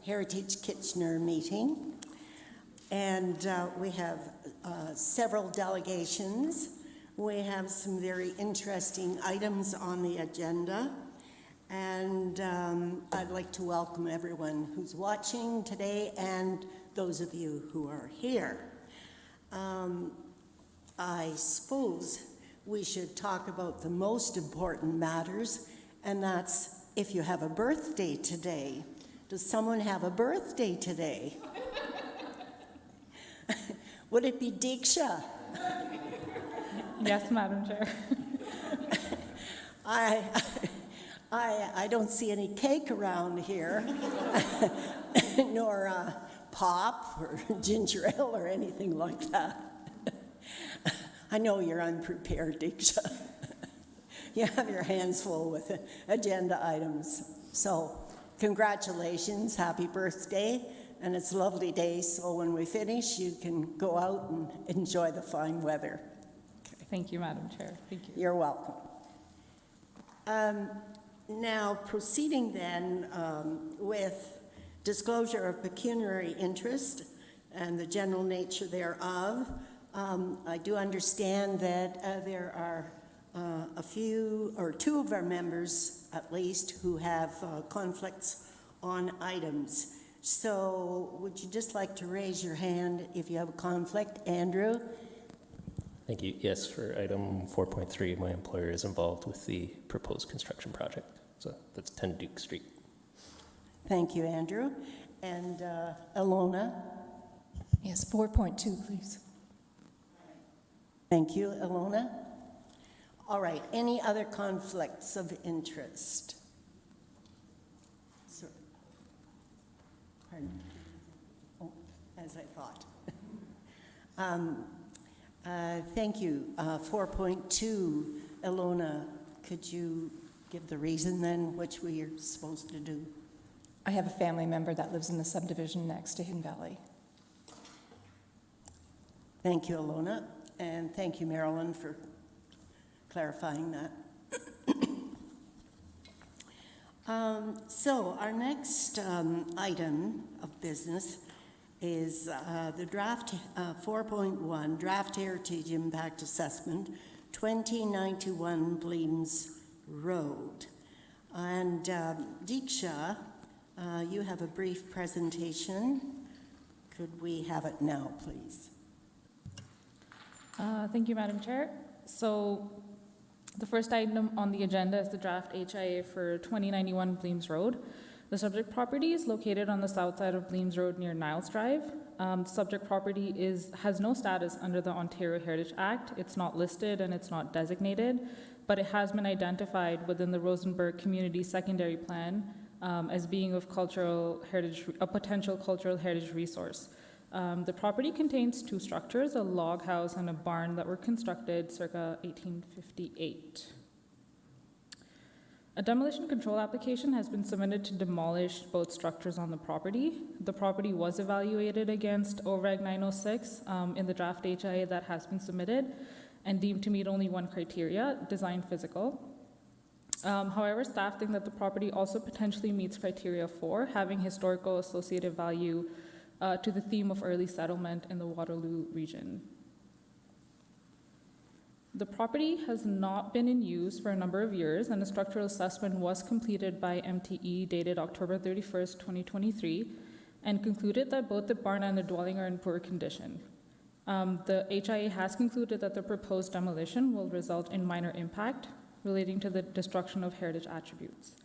Heritage Kitchener meeting. And we have several delegations. We have some very interesting items on the agenda. And I'd like to welcome everyone who's watching today and those of you who are here. I suppose we should talk about the most important matters, and that's if you have a birthday today. Does someone have a birthday today? Would it be Diksha? Yes, Madam Chair. I don't see any cake around here, nor pop or ginger ale or anything like that. I know you're unprepared, Diksha. You have your hands full with agenda items. So, congratulations, happy birthday, and it's a lovely day, so when we finish, you can go out and enjoy the fine weather. Thank you, Madam Chair. Thank you. You're welcome. Now, proceeding then with disclosure of pecuniary interest and the general nature thereof, I do understand that there are a few, or two of our members at least, who have conflicts on items. So would you just like to raise your hand if you have a conflict? Andrew? Thank you. Yes, for item 4.3, my employer is involved with the proposed construction project. So that's 10 Duke Street. Thank you, Andrew. And Ilona? Yes, 4.2, please. Thank you, Ilona. All right, any other conflicts of interest? Sir. Pardon? Oh, as I thought. Thank you. 4.2, Ilona, could you give the reason then which we are supposed to do? I have a family member that lives in the subdivision next to Hidden Valley. Thank you, Ilona, and thank you, Marilyn, for clarifying that. So our next item of business is the draft 4.1 Draft Heritage Impact Assessment 2091 Bleams Road. And Diksha, you have a brief presentation. Could we have it now, please? Thank you, Madam Chair. So the first item on the agenda is the draft HIA for 2091 Bleams Road. The subject property is located on the south side of Bleams Road near Niles Drive. The subject property has no status under the Ontario Heritage Act. It's not listed and it's not designated, but it has been identified within the Rosenberg Community Secondary Plan as being of cultural heritage, a potential cultural heritage resource. The property contains two structures, a log house and a barn that were constructed circa 1858. A demolition control application has been submitted to demolish both structures on the property. The property was evaluated against OREG 906 in the draft HIA that has been submitted and deemed to meet only one criteria, design physical. However, staff think that the property also potentially meets criteria 4, having historical associative value to the theme of early settlement in the Waterloo region. The property has not been in use for a number of years, and a structural assessment was completed by MTE dated October 31st, 2023, and concluded that both the barn and the dwelling are in poor condition. The HIA has concluded that the proposed demolition will result in minor impact relating to the destruction of heritage attributes.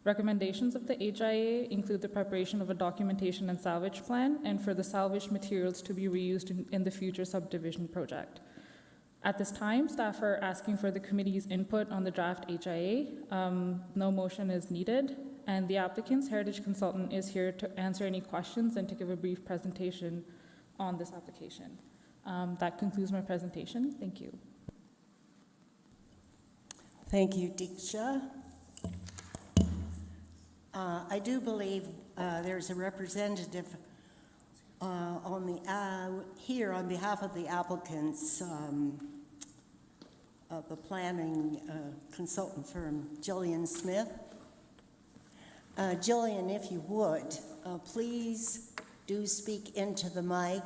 Recommendations of the HIA include the preparation of a documentation and salvage plan, and for the salvaged materials to be reused in the future subdivision project. At this time, staff are asking for the committee's input on the draft HIA. No motion is needed, and the applicant's heritage consultant is here to answer any questions and to give a brief presentation on this application. That concludes my presentation. Thank you. Thank you, Diksha. I do believe there's a representative here on behalf of the applicants of the planning consultant firm, Jillian Smith. Jillian, if you would, please do speak into the mic.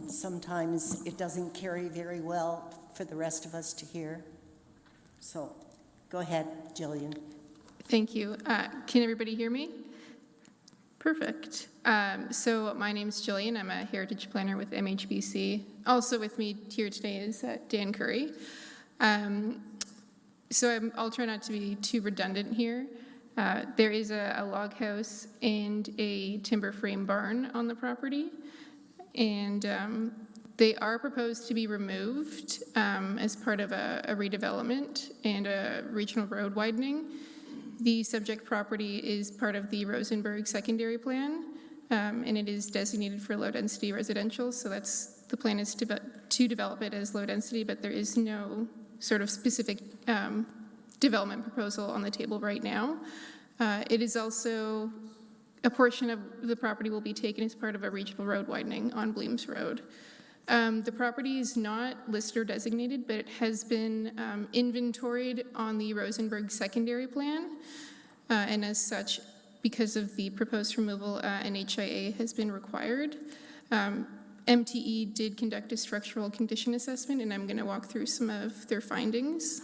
Sometimes it doesn't carry very well for the rest of us to hear. So go ahead, Jillian. Thank you. Can everybody hear me? Perfect. So my name is Jillian. I'm a heritage planner with MHBC. Also with me here today is Dan Curry. I'll try not to be too redundant here. There is a log house and a timber frame barn on the property, and they are proposed to be removed as part of a redevelopment and a regional road widening. The subject property is part of the Rosenberg secondary plan, and it is designated for low-density residential, so the plan is to develop it as low-density, but there is no sort of specific development proposal on the table right now. It is also, a portion of the property will be taken as part of a regional road widening on Bleems Road. The property is not listed or designated, but it has been inventoried on the Rosenberg secondary plan. And as such, because of the proposed removal, an HIA has been required. MTE did conduct a structural condition assessment, and I'm going to walk through some of their findings.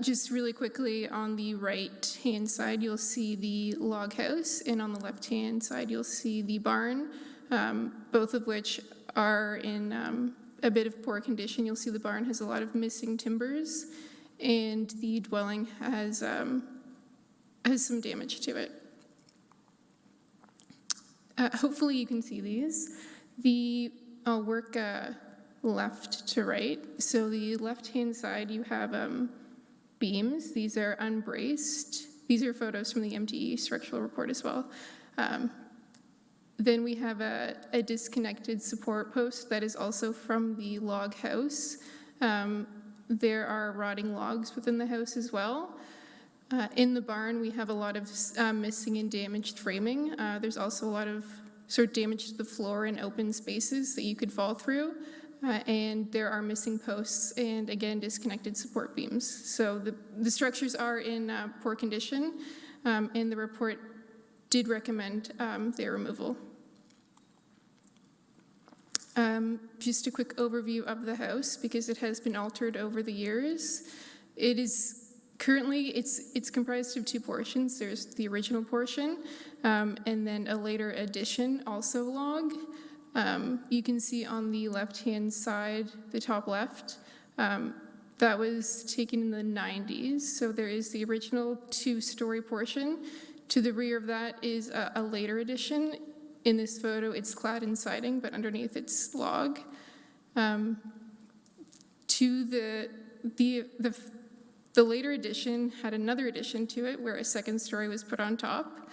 Just really quickly, on the right-hand side, you'll see the log house, and on the left-hand side, you'll see the barn. Both of which are in a bit of poor condition. You'll see the barn has a lot of missing timbers, and the dwelling has some damage to it. Hopefully you can see these. I'll work left to right. So the left-hand side, you have beams. These are unbraced. These are photos from the MTE structural report as well. Then we have a disconnected support post that is also from the log house. There are rotting logs within the house as well. In the barn, we have a lot of missing and damaged framing. There's also a lot of sort of damage to the floor and open spaces that you could fall through. And there are missing posts and, again, disconnected support beams. So the structures are in poor condition, and the report did recommend their removal. Just a quick overview of the house, because it has been altered over the years. It is currently, it's comprised of two portions. There's the original portion, and then a later addition, also log. You can see on the left-hand side, the top left, that was taken in the 90s. So there is the original two-story portion. To the rear of that is a later addition. In this photo, it's clad in siding, but underneath it's log. To the later addition had another addition to it where a second story was put on top.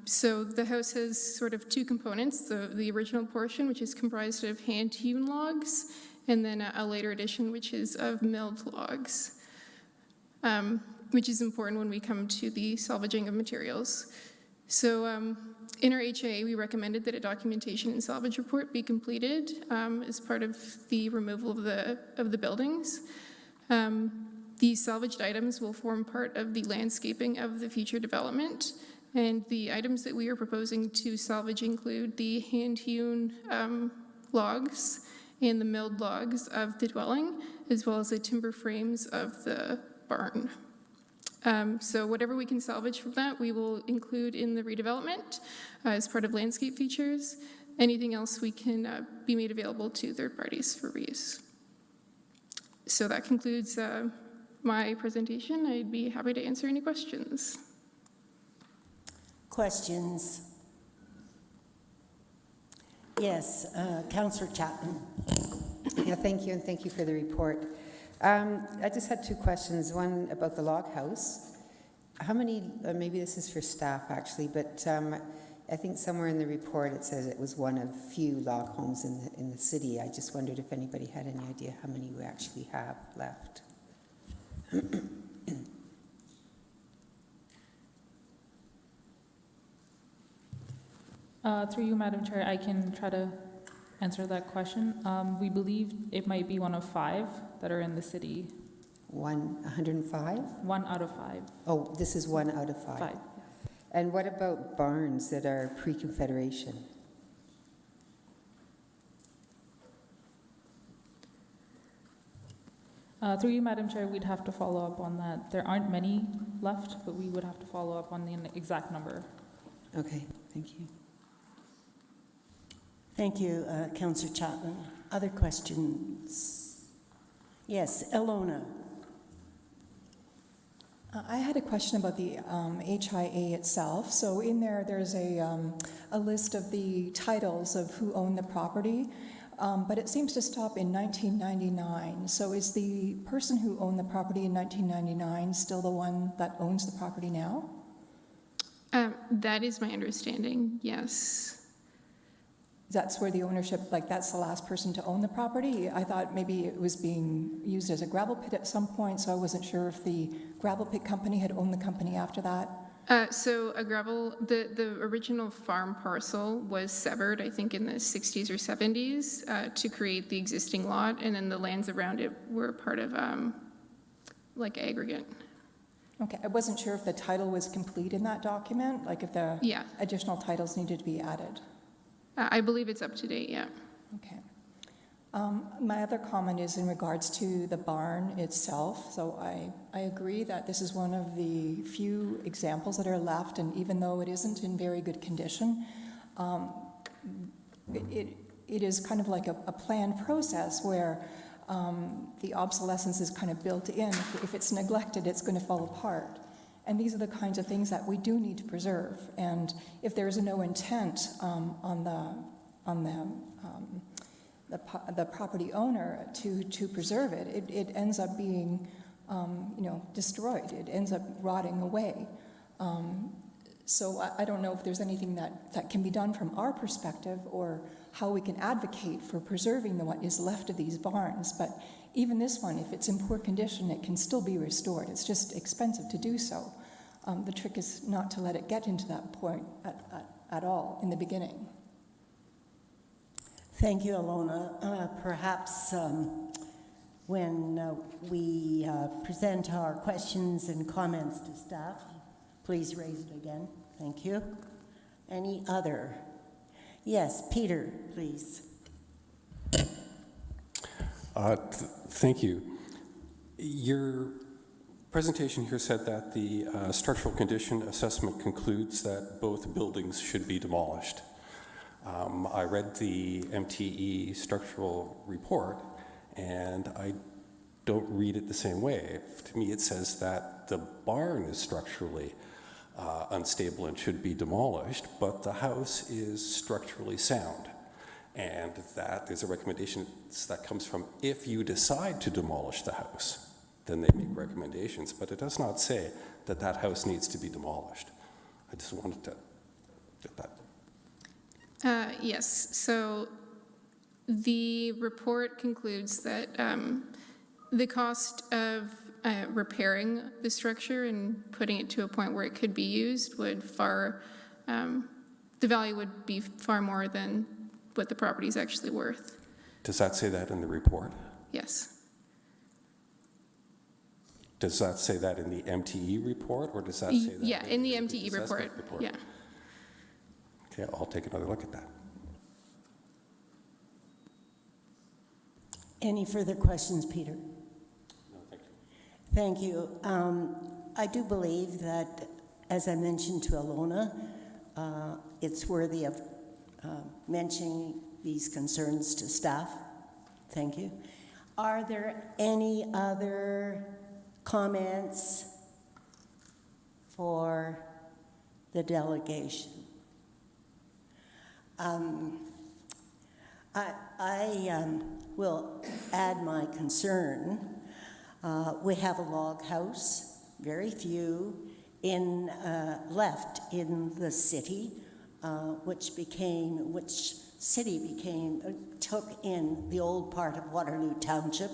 So the house has sort of two components, the original portion, which is comprised of hand-hewn logs, and then a later addition, which is of milled logs, which is important when we come to the salvaging of materials. So in our HIA, we recommended that a documentation and salvage report be completed as part of the removal of the buildings. The salvaged items will form part of the landscaping of the future development, and the items that we are proposing to salvage include the hand-hewn logs and the milled logs of the dwelling, as well as the timber frames of the barn. So whatever we can salvage from that, we will include in the redevelopment as part of landscape features. Anything else we can be made available to third parties for reuse. So that concludes my presentation. I'd be happy to answer any questions. Questions? Yes, Councillor Chapman. Yeah, thank you, and thank you for the report. I just had two questions. One about the log house. How many, maybe this is for staff actually, but I think somewhere in the report it says it was one of few log homes in the city. I just wondered if anybody had any idea how many we actually have left. Through you, Madam Chair, I can try to answer that question. We believe it might be one of 5 that are in the city. 105? 1 out of 5. Oh, this is 1 out of 5. 5. And what about barns that are pre-Confederation? Through you, Madam Chair, we'd have to follow up on that. There aren't many left, but we would have to follow up on the exact number. Okay, thank you. Thank you, Councillor Chapman. Other questions? Yes, Elona. I had a question about the HIA itself. So in there, there's a list of the titles of who owned the property, but it seems to stop in 1999. So is the person who owned the property in 1999 still the one that owns the property now? That is my understanding, yes. That's where the ownership, like that's the last person to own the property? I thought maybe it was being used as a gravel pit at some point, so I wasn't sure if the gravel pit company had owned the company after that. So the original farm parcel was severed, I think in the 60s or 70s, to create the existing lot, and then the lands around it were part of like aggregate. Okay, I wasn't sure if the title was complete in that document, like if the Yeah. additional titles needed to be added. I believe it's up to date, yeah. Okay. My other comment is in regards to the barn itself. So I agree that this is one of the few examples that are left, and even though it isn't in very good condition, it is kind of like a planned process where the obsolescence is kind of built in. If it's neglected, it's going to fall apart. And these are the kinds of things that we do need to preserve. And if there is no intent on the property owner to preserve it, it ends up being destroyed. It ends up rotting away. So I don't know if there's anything that can be done from our perspective or how we can advocate for preserving what is left of these barns. But even this one, if it's in poor condition, it can still be restored. It's just expensive to do so. The trick is not to let it get into that point at all in the beginning. Thank you, Elona. Perhaps when we present our questions and comments to staff, please raise it again. Thank you. Any other? Yes, Peter, please. Thank you. Your presentation here said that the structural condition assessment concludes that both buildings should be demolished. I read the MTE structural report, and I don't read it the same way. To me, it says that the barn is structurally unstable and should be demolished, but the house is structurally sound. And that there's a recommendation that comes from if you decide to demolish the house, then they make recommendations, but it does not say that that house needs to be demolished. I just wanted to get that. Yes, so the report concludes that the cost of repairing the structure and putting it to a point where it could be used would the value would be far more than what the property is actually worth. Does that say that in the report? Yes. Does that say that in the MTE report, or does that say that? Yeah, in the MTE assessment report, yeah. Okay, I'll take another look at that. Any further questions, Peter? No, thank you. Thank you. I do believe that, as I mentioned to Elona, it's worthy of mentioning these concerns to staff. Thank you. Are there any other comments for the delegation? I will add my concern. We have a log house, very few, left in the city, which took in the old part of Waterloo Township.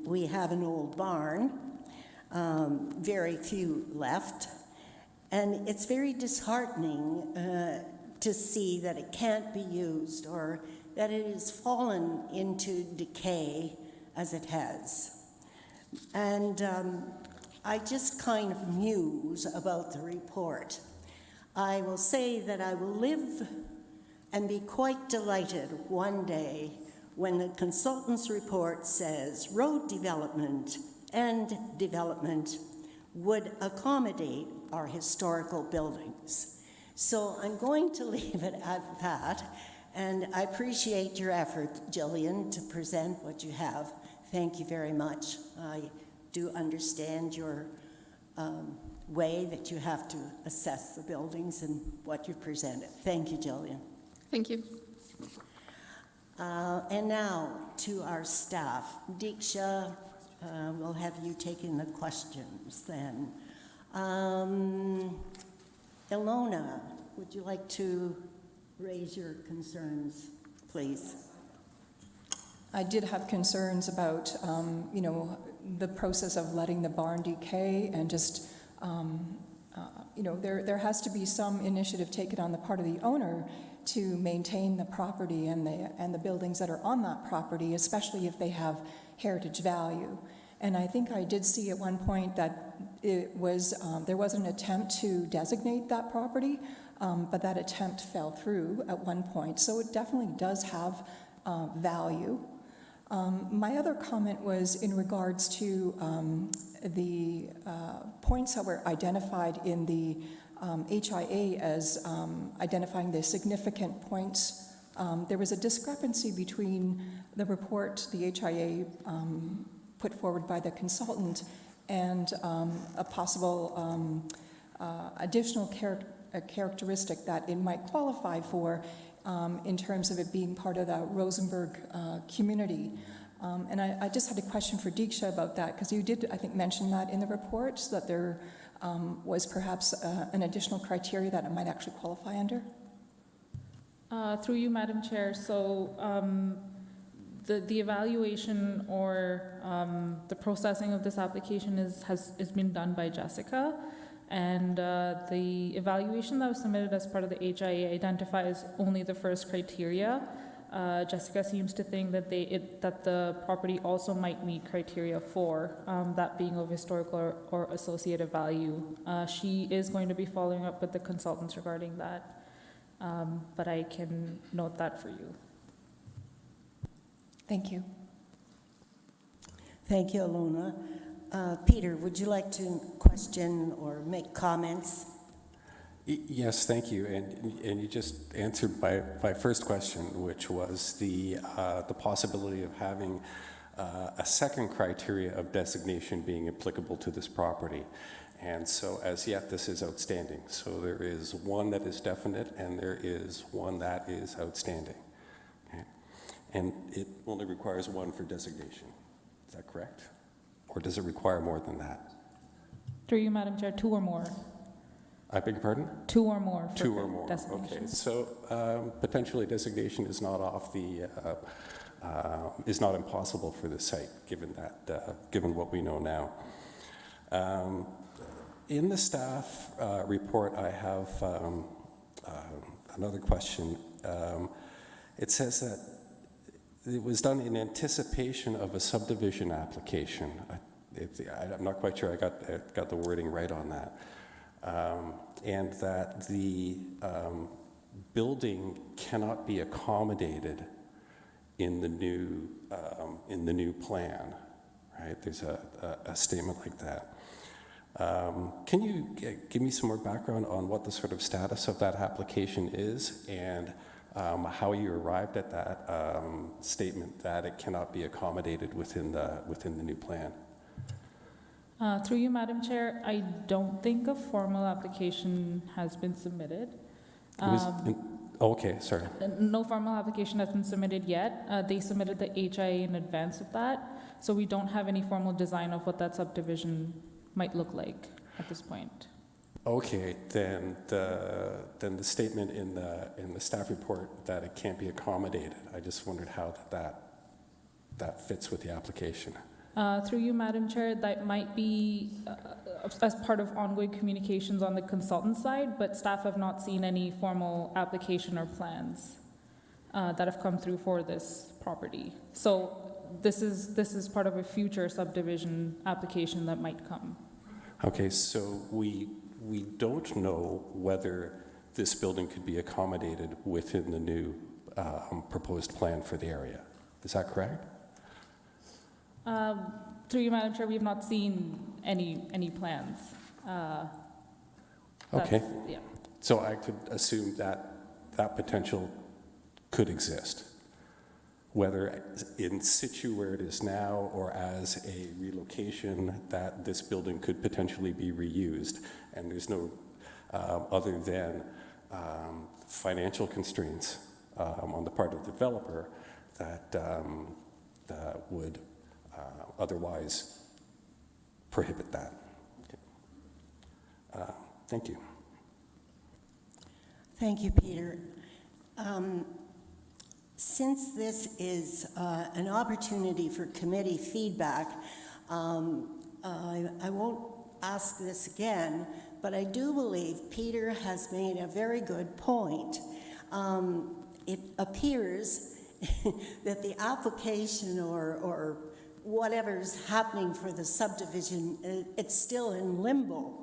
We have an old barn, very few left, and it's very disheartening to see that it can't be used or that it has fallen into decay as it has. And I just kind of muse about the report. I will say that I will live and be quite delighted one day when the consultant's report says road development and development would accommodate our historical buildings. So I'm going to leave it at that, and I appreciate your effort, Jillian, to present what you have. Thank you very much. I do understand your way that you have to assess the buildings and what you presented. Thank you, Jillian. Thank you. And now to our staff. Diksha, we'll have you taking the questions then. Ilona, would you like to raise your concerns, please? I did have concerns about, you know, the process of letting the barn decay and just, you know, there has to be some initiative taken on the part of the owner to maintain the property and the buildings that are on that property, especially if they have heritage value. And I think I did see at one point that it was, there was an attempt to designate that property, but that attempt fell through at one point. So it definitely does have value. My other comment was in regards to the points that were identified in the HIA as identifying the significant points. There was a discrepancy between the report the HIA put forward by the consultant and a possible additional characteristic that it might qualify for in terms of it being part of the Rosenberg community. And I just had a question for Diksha about that, because you did, I think, mention that in the report, so that there was perhaps an additional criteria that it might actually qualify under. Through you, Madam Chair, so the evaluation or the processing of this application has been done by Jessica, and the evaluation that was submitted as part of the HIA identifies only the first criteria. Jessica seems to think that that the property also might meet criteria 4, that being of historical or associative value. She is going to be following up with the consultants regarding that, but I can note that for you. Thank you. Thank you, Ilona. Peter, would you like to question or make comments? Yes, thank you. And you just answered my first question, which was the possibility of having a second criteria of designation being applicable to this property. And so as yet, this is outstanding. So there is one that is definite, and there is one that is outstanding. Okay. And it only requires one for designation. Is that correct? Or does it require more than that? Through you, Madam Chair, 2 or more. I beg your pardon? 2 or more. For 2 or more. designation. Okay, so potentially designation is not off the is not impossible for this site, given that given what we know now. In the staff report, I have another question. It says that it was done in anticipation of a subdivision application. I'm not quite sure I got the wording right on that. And that the building cannot be accommodated in the new plan, right? There's a statement like that. Can you give me some more background on what the sort of status of that application is, and how you arrived at that statement that it cannot be accommodated within the new plan? Through you, Madam Chair, I don't think a formal application has been submitted. Okay, sorry. No formal application has been submitted yet. They submitted the HIA in advance of that, so we don't have any formal design of what that subdivision might look like at this point. Okay, then the statement in the staff report that it can't be accommodated, I just wondered how that fits with the application. Through you, Madam Chair, that might be as part of ongoing communications on the consultant side, but staff have not seen any formal application or plans that have come through for this property. So this is part of a future subdivision application that might come. Okay, so we don't know whether this building could be accommodated within the new proposed plan for the area. Is that correct? Through you, Madam Chair, we have not seen any plans. Okay. Yeah. So I could assume that that potential could exist, whether in situ where it is now or as a relocation, that this building could potentially be reused. And there's no other than financial constraints on the part of the developer that would otherwise prohibit that. Okay. Thank you. Thank you, Peter. Since this is an opportunity for committee feedback, I won't ask this again, but I do believe Peter has made a very good point. It appears that the application or whatever's happening for the subdivision, it's still in limbo.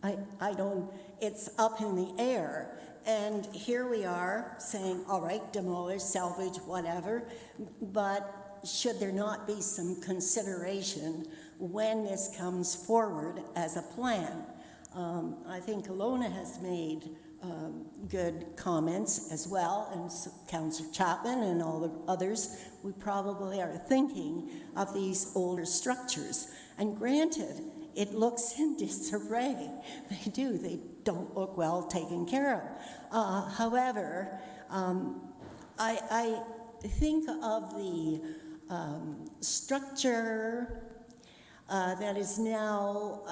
I don't, it's up in the air. And here we are saying, all right, demolish, salvage, whatever, but should there not be some consideration when this comes forward as a plan? I think Alona has made good comments as well, and so Councillor Chapman and all the others. We probably are thinking of these older structures. And granted, it looks in disarray. They do. They don't look well taken care of. However, I think of the structure that is now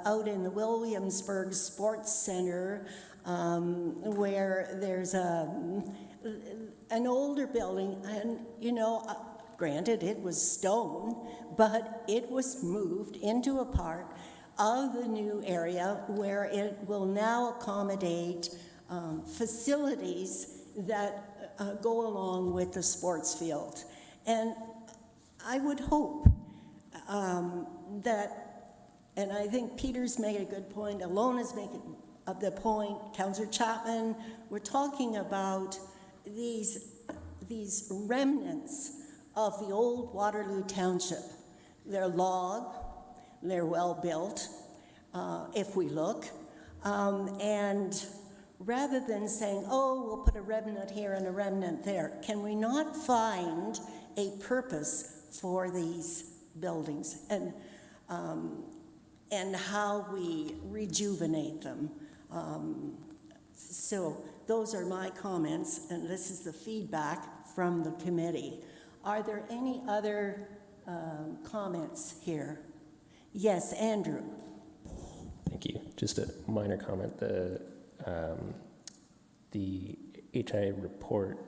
out in the Williamsburg Sports Center, where there's an older building, and granted it was stone, but it was moved into a part of the new area where it will now accommodate facilities that go along with the sports field. And I would hope that, and I think Peter's made a good point, Alona's making the point, Councillor Chapman, we're talking about these remnants of the old Waterloo Township. They're log, they're well built, if we look, and rather than saying, oh, we'll put a remnant here and a remnant there, can we not find a purpose for these buildings and how we rejuvenate them? So those are my comments, and this is the feedback from the committee. Are there any other comments here? Yes, Andrew. Thank you. Just a minor comment. The HI report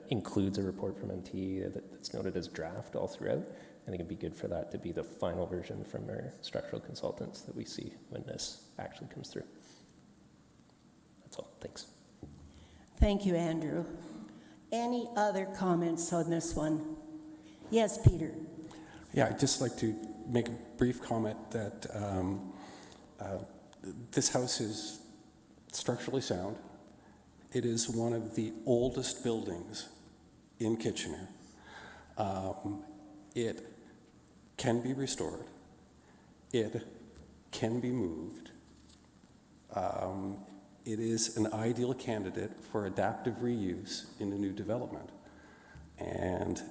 includes a report from MTE that's noted as draft all throughout. I think it'd be good for that to be the final version from our structural consultants that we see when this actually comes through. That's all. Thanks. Thank you, Andrew. Any other comments on this one? Yes, Peter. Yeah, I'd just like to make a brief comment that this house is structurally sound. It is one of the oldest buildings in Kitchener. It can be restored. It can be moved. It is an ideal candidate for adaptive reuse in a new development. And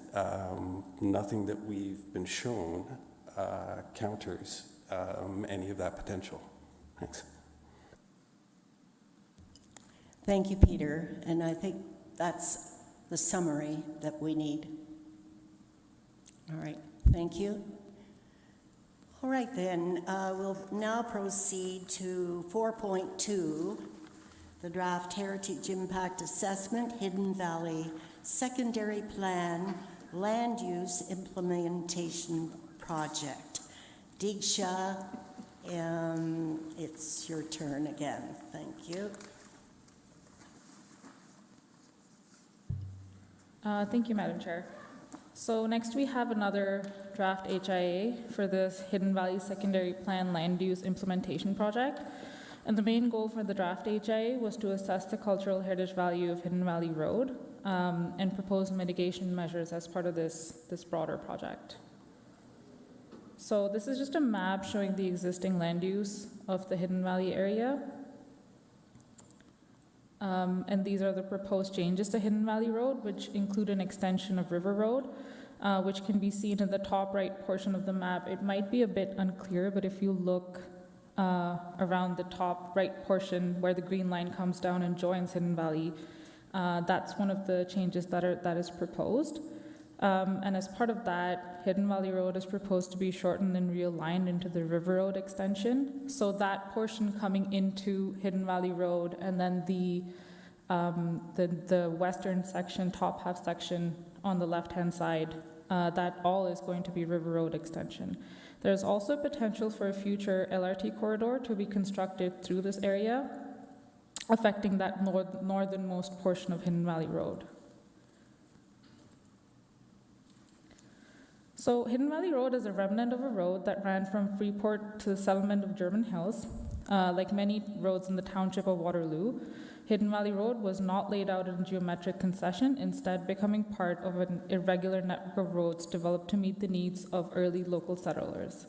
nothing that we've been shown counters any of that potential. Thanks. Thank you, Peter. And I think that's the summary that we need. All right, thank you. All right, then, we'll now proceed to 4.2, the Draft Heritage Impact Assessment, Hidden Valley Secondary Plan, Land Use Implementation Project. Diksha, it's your turn again. Thank you. Thank you, Madam Chair. So next we have another draft HIA for this Hidden Valley Secondary Plan Land Use Implementation Project. And the main goal for the draft HIA was to assess the cultural heritage value of Hidden Valley Road and propose mitigation measures as part of this broader project. So this is just a map showing the existing land use of the Hidden Valley area. And these are the proposed changes to Hidden Valley Road, which include an extension of River Road, which can be seen in the top right portion of the map. It might be a bit unclear, but if you look around the top right portion where the green line comes down and joins Hidden Valley, that's one of the changes that is proposed. And as part of that, Hidden Valley Road is proposed to be shortened and realigned into the River Road extension. So that portion coming into Hidden Valley Road, and then the western section, top half section on the left-hand side, that all is going to be River Road extension. There's also potential for a future LRT corridor to be constructed through this area, affecting that northernmost portion of Hidden Valley Road. So Hidden Valley Road is a remnant of a road that ran from Freeport to the settlement of German Hills. Like many roads in the township of Waterloo, Hidden Valley Road was not laid out in geometric concession, instead becoming part of an irregular network of roads developed to meet the needs of early local settlers.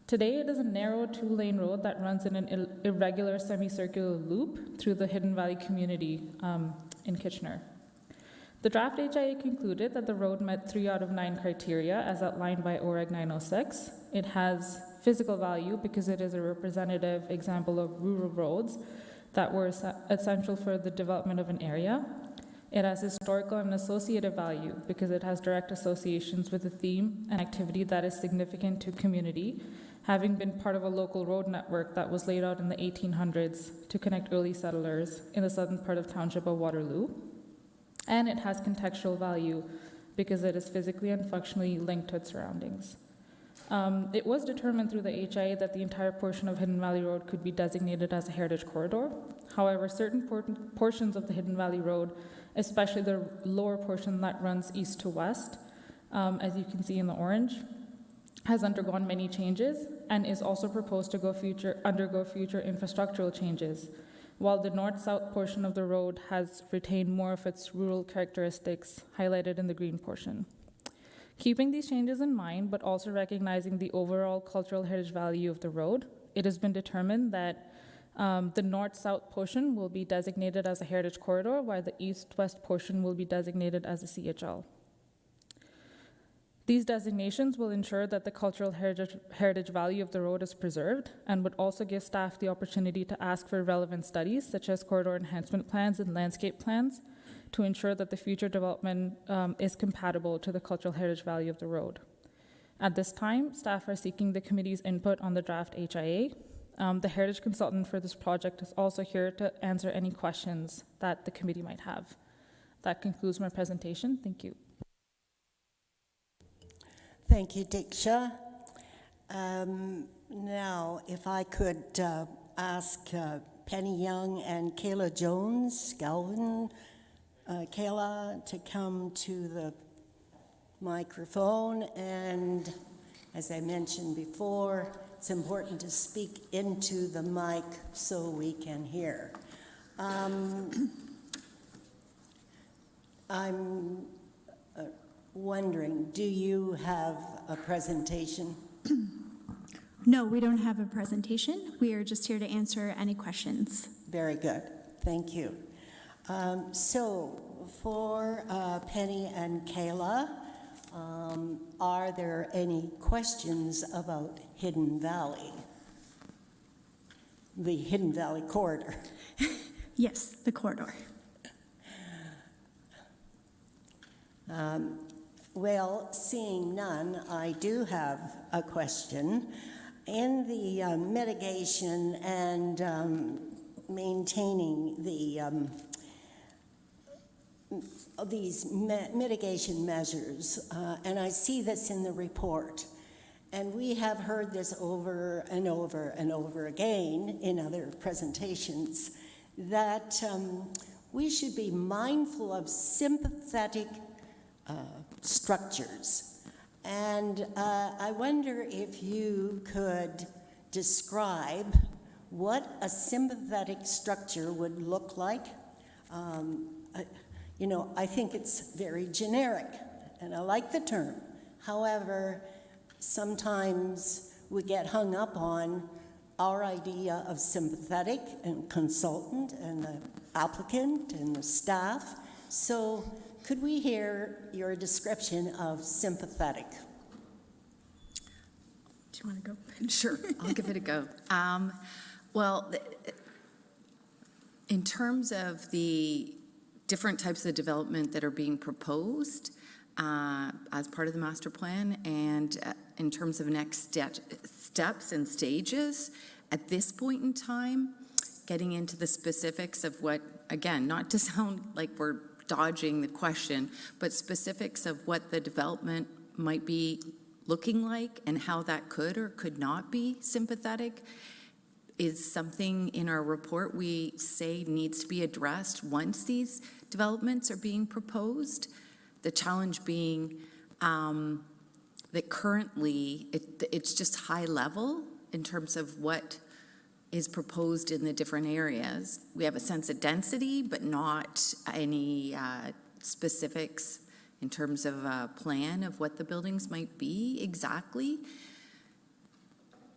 Today, it is a narrow two-lane road that runs in an irregular semicircular loop through the Hidden Valley community in Kitchener. The draft HIA concluded that the road met 3 out of 9 criteria as outlined by OREG 906. It has physical value because it is a representative example of rural roads that were essential for the development of an area. It has historical and associative value because it has direct associations with a theme and activity that is significant to community, having been part of a local road network that was laid out in the 1800s to connect early settlers in the southern part of township of Waterloo. And it has contextual value because it is physically and functionally linked to its surroundings. It was determined through the HIA that the entire portion of Hidden Valley Road could be designated as a heritage corridor. However, certain portions of the Hidden Valley Road, especially the lower portion that runs east to west, as you can see in the orange, has undergone many changes and is also proposed to undergo future infrastructural changes, while the north-south portion of the road has retained more of its rural characteristics highlighted in the green portion. Keeping these changes in mind, but also recognizing the overall cultural heritage value of the road, it has been determined that the north-south portion will be designated as a heritage corridor, while the east-west portion will be designated as a CHL. These designations will ensure that the cultural heritage value of the road is preserved and would also give staff the opportunity to ask for relevant studies, such as corridor enhancement plans and landscape plans, to ensure that the future development is compatible to the cultural heritage value of the road. At this time, staff are seeking the committee's input on the draft HIA. The heritage consultant for this project is also here to answer any questions that the committee might have. That concludes my presentation. Thank you. Thank you, Diksha. Now, if I could ask Penny Young and Kayla Jones, Galvin, Kayla, to come to the microphone. And as I mentioned before, it's important to speak into the mic so we can hear. I'm wondering, do you have a presentation? No, we don't have a presentation. We are just here to answer any questions. Very good. Thank you. So for Penny and Kayla, are there any questions about Hidden Valley? The Hidden Valley corridor? Yes, the corridor. Well, seeing none, I do have a question. In the mitigation and maintaining the these mitigation measures, and I see this in the report, and we have heard this over and over and over again in other presentations, that we should be mindful of sympathetic structures. And I wonder if you could describe what a sympathetic structure would look like. I think it's very generic, and I like the term. However, sometimes we get hung up on our idea of sympathetic and consultant and the applicant and the staff. So could we hear your description of sympathetic? Do you want to go? Sure, I'll give it a go. In terms of the different types of development that are being proposed as part of the master plan, and in terms of next steps and stages, at this point in time, getting into the specifics of what, again, not to sound like we're dodging the question, but specifics of what the development might be looking like and how that could or could not be sympathetic is something in our report we say needs to be addressed once these developments are being proposed. The challenge being that currently it's just high level in terms of what is proposed in the different areas. We have a sense of density, but not any specifics in terms of a plan of what the buildings might be exactly.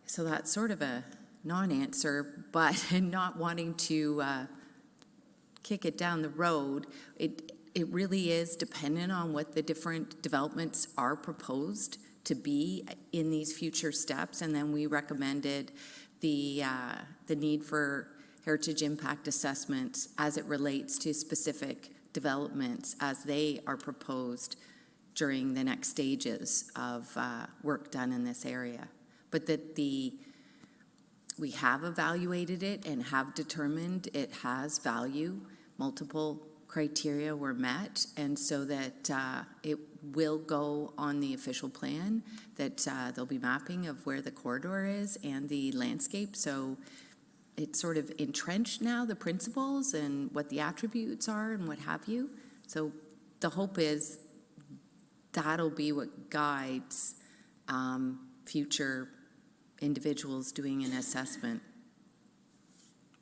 So that's sort of a non-answer, but not wanting to kick it down the road. It really is dependent on what the different developments are proposed to be in these future steps, and then we recommended the need for heritage impact assessments as it relates to specific developments as they are proposed during the next stages of work done in this area. But that we have evaluated it and have determined it has value. Multiple criteria were met, and so that it will go on the official plan, that there'll be mapping of where the corridor is and the landscape. So it's sort of entrenched now, the principles and what the attributes are and what have you. So the hope is that'll be what guides future individuals doing an assessment.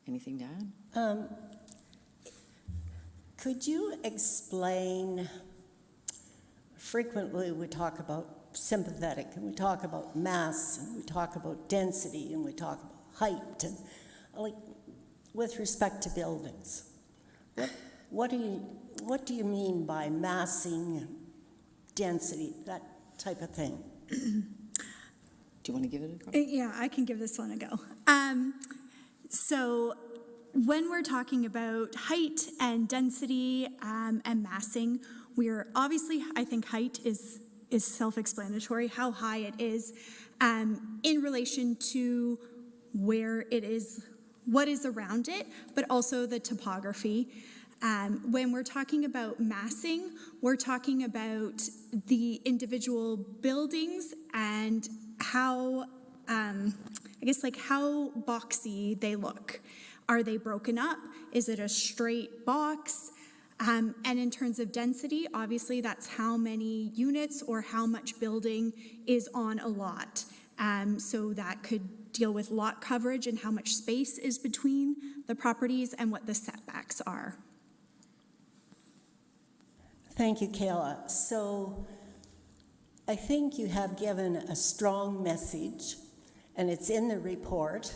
Anything to add? Could you explain, frequently we talk about sympathetic, and we talk about mass, and we talk about density, and we talk about height, and like with respect to buildings. What do you mean by massing and density, that type of thing? Do you want to give it a go? Yeah, I can give this one a go. So when we're talking about height and density and massing, we're obviously, I think height is self-explanatory, how high it is in relation to where it is, what is around it, but also the topography. When we're talking about massing, we're talking about the individual buildings and how, I guess, like how boxy they look. Are they broken up? Is it a straight box? And in terms of density, obviously that's how many units or how much building is on a lot. So that could deal with lot coverage and how much space is between the properties and what the setbacks are. Thank you, Kayla. So I think you have given a strong message, and it's in the report.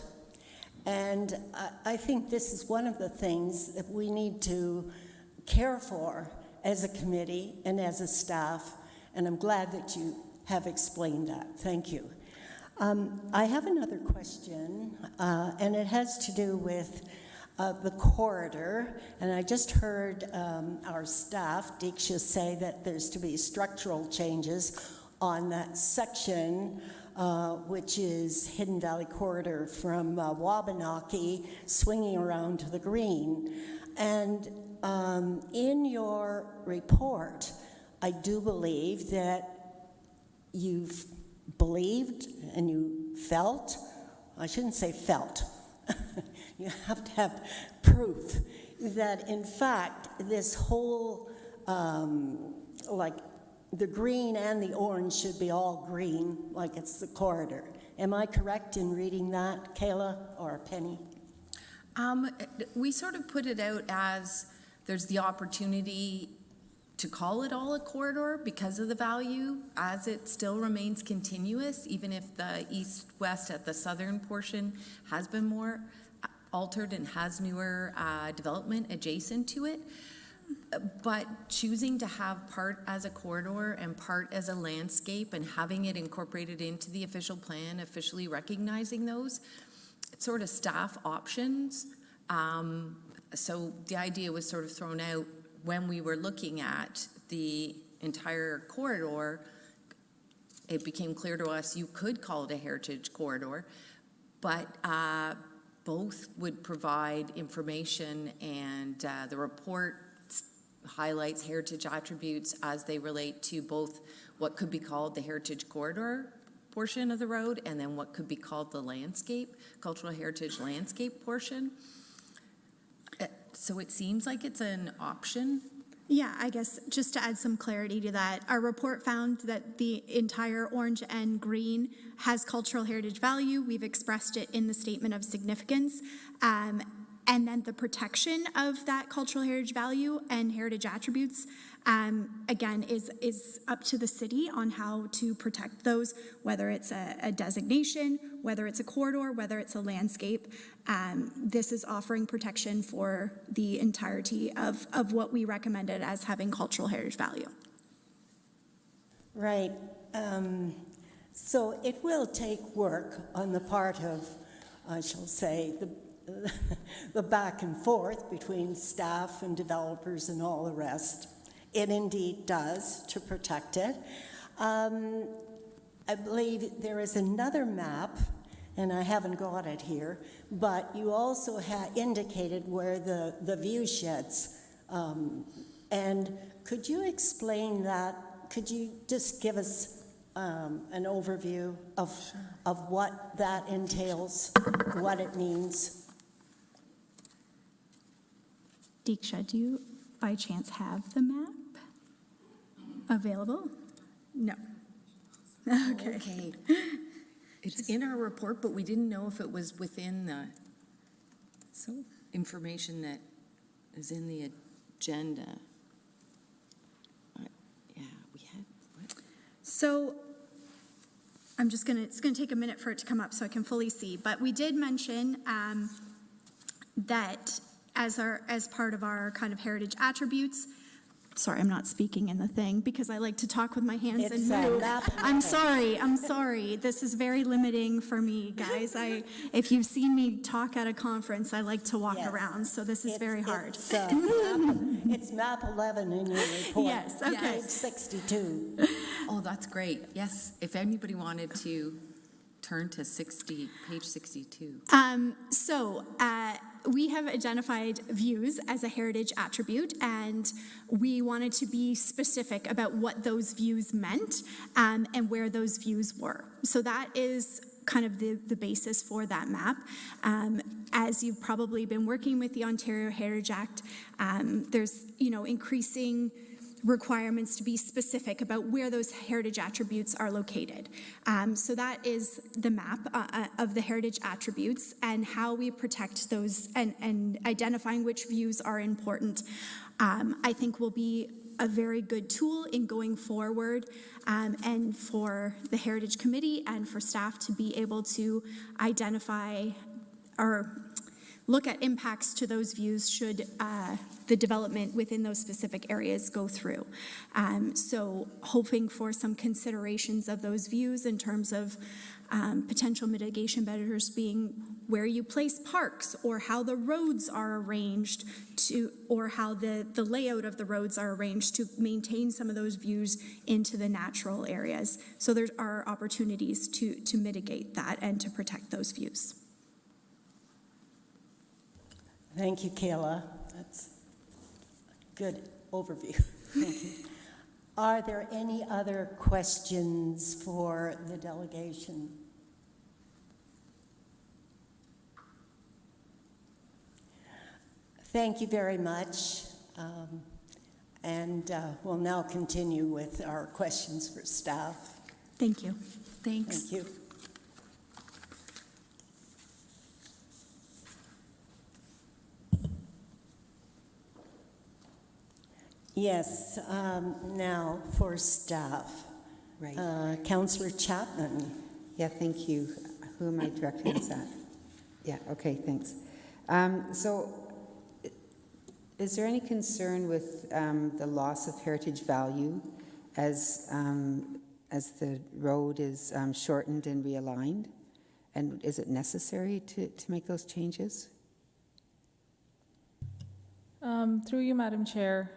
And I think this is one of the things that we need to care for as a committee and as a staff, and I'm glad that you have explained that. Thank you. I have another question, and it has to do with the corridor, and I just heard our staff, Diksha, say that there's to be structural changes on that section, which is Hidden Valley Corridor from Wabanaki, swinging around to the green. And in your report, I do believe that you've believed and you felt, I shouldn't say felt, you have to have proof that in fact this whole the green and the orange should be all green, like it's the corridor. Am I correct in reading that, Kayla or Penny? We sort of put it out as there's the opportunity to call it all a corridor because of the value, as it still remains continuous, even if the east-west at the southern portion has been more altered and has newer development adjacent to it. But choosing to have part as a corridor and part as a landscape and having it incorporated into the official plan, officially recognizing those, sort of staff options. So the idea was sort of thrown out when we were looking at the entire corridor. It became clear to us you could call it a heritage corridor, but both would provide information, and the report highlights heritage attributes as they relate to both what could be called the heritage corridor portion of the road and then what could be called the landscape, cultural heritage landscape portion. So it seems like it's an option. Yeah, I guess just to add some clarity to that, our report found that the entire orange and green has cultural heritage value. We've expressed it in the statement of significance. And then the protection of that cultural heritage value and heritage attributes, again, is up to the city on how to protect those, whether it's a designation, whether it's a corridor, whether it's a landscape. This is offering protection for the entirety of what we recommended as having cultural heritage value. Right. So it will take work on the part of, I shall say, the back and forth between staff and developers and all the rest. It indeed does to protect it. I believe there is another map, and I haven't got it here, but you also indicated where the view sheds. And could you explain that? Could you just give us an overview of what that entails, what it means? Diksha, do you by chance have the map available? No. Okay. It's in our report, but we didn't know if it was within the information that is in the agenda. Yeah, we had, what? So it's gonna take a minute for it to come up so I can fully see, but we did mention that as part of our kind of heritage attributes. Sorry, I'm not speaking in the thing because I like to talk with my hands and move. I'm sorry. This is very limiting for me, guys. If you've seen me talk at a conference, I like to walk around, so this is very hard. It's map 11 in your report. Yes, okay. Page 62. Oh, that's great. Yes, if anybody wanted to turn to page 62. We have identified views as a heritage attribute, and we wanted to be specific about what those views meant and where those views were. So that is kind of the basis for that map. As you've probably been working with the Ontario Heritage Act, there's increasing requirements to be specific about where those heritage attributes are located. So that is the map of the heritage attributes and how we protect those and identifying which views are important. I think will be a very good tool in going forward and for the Heritage Committee and for staff to be able to identify or look at impacts to those views should the development within those specific areas go through. So hoping for some considerations of those views in terms of potential mitigation measures being where you place parks or how the roads are arranged or how the layout of the roads are arranged to maintain some of those views into the natural areas. So there are opportunities to mitigate that and to protect those views. Thank you, Kayla. That's a good overview. Thank you. Are there any other questions for the delegation? Thank you very much. And we'll now continue with our questions for staff. Thank you. Thanks. Thank you. Yes, now for staff. Right. Councillor Chapman. Yeah, thank you. Who am I directing this at? Yeah, okay, thanks. So, is there any concern with the loss of heritage value as the road is shortened and realigned? And is it necessary to make those changes? Through you, Madam Chair,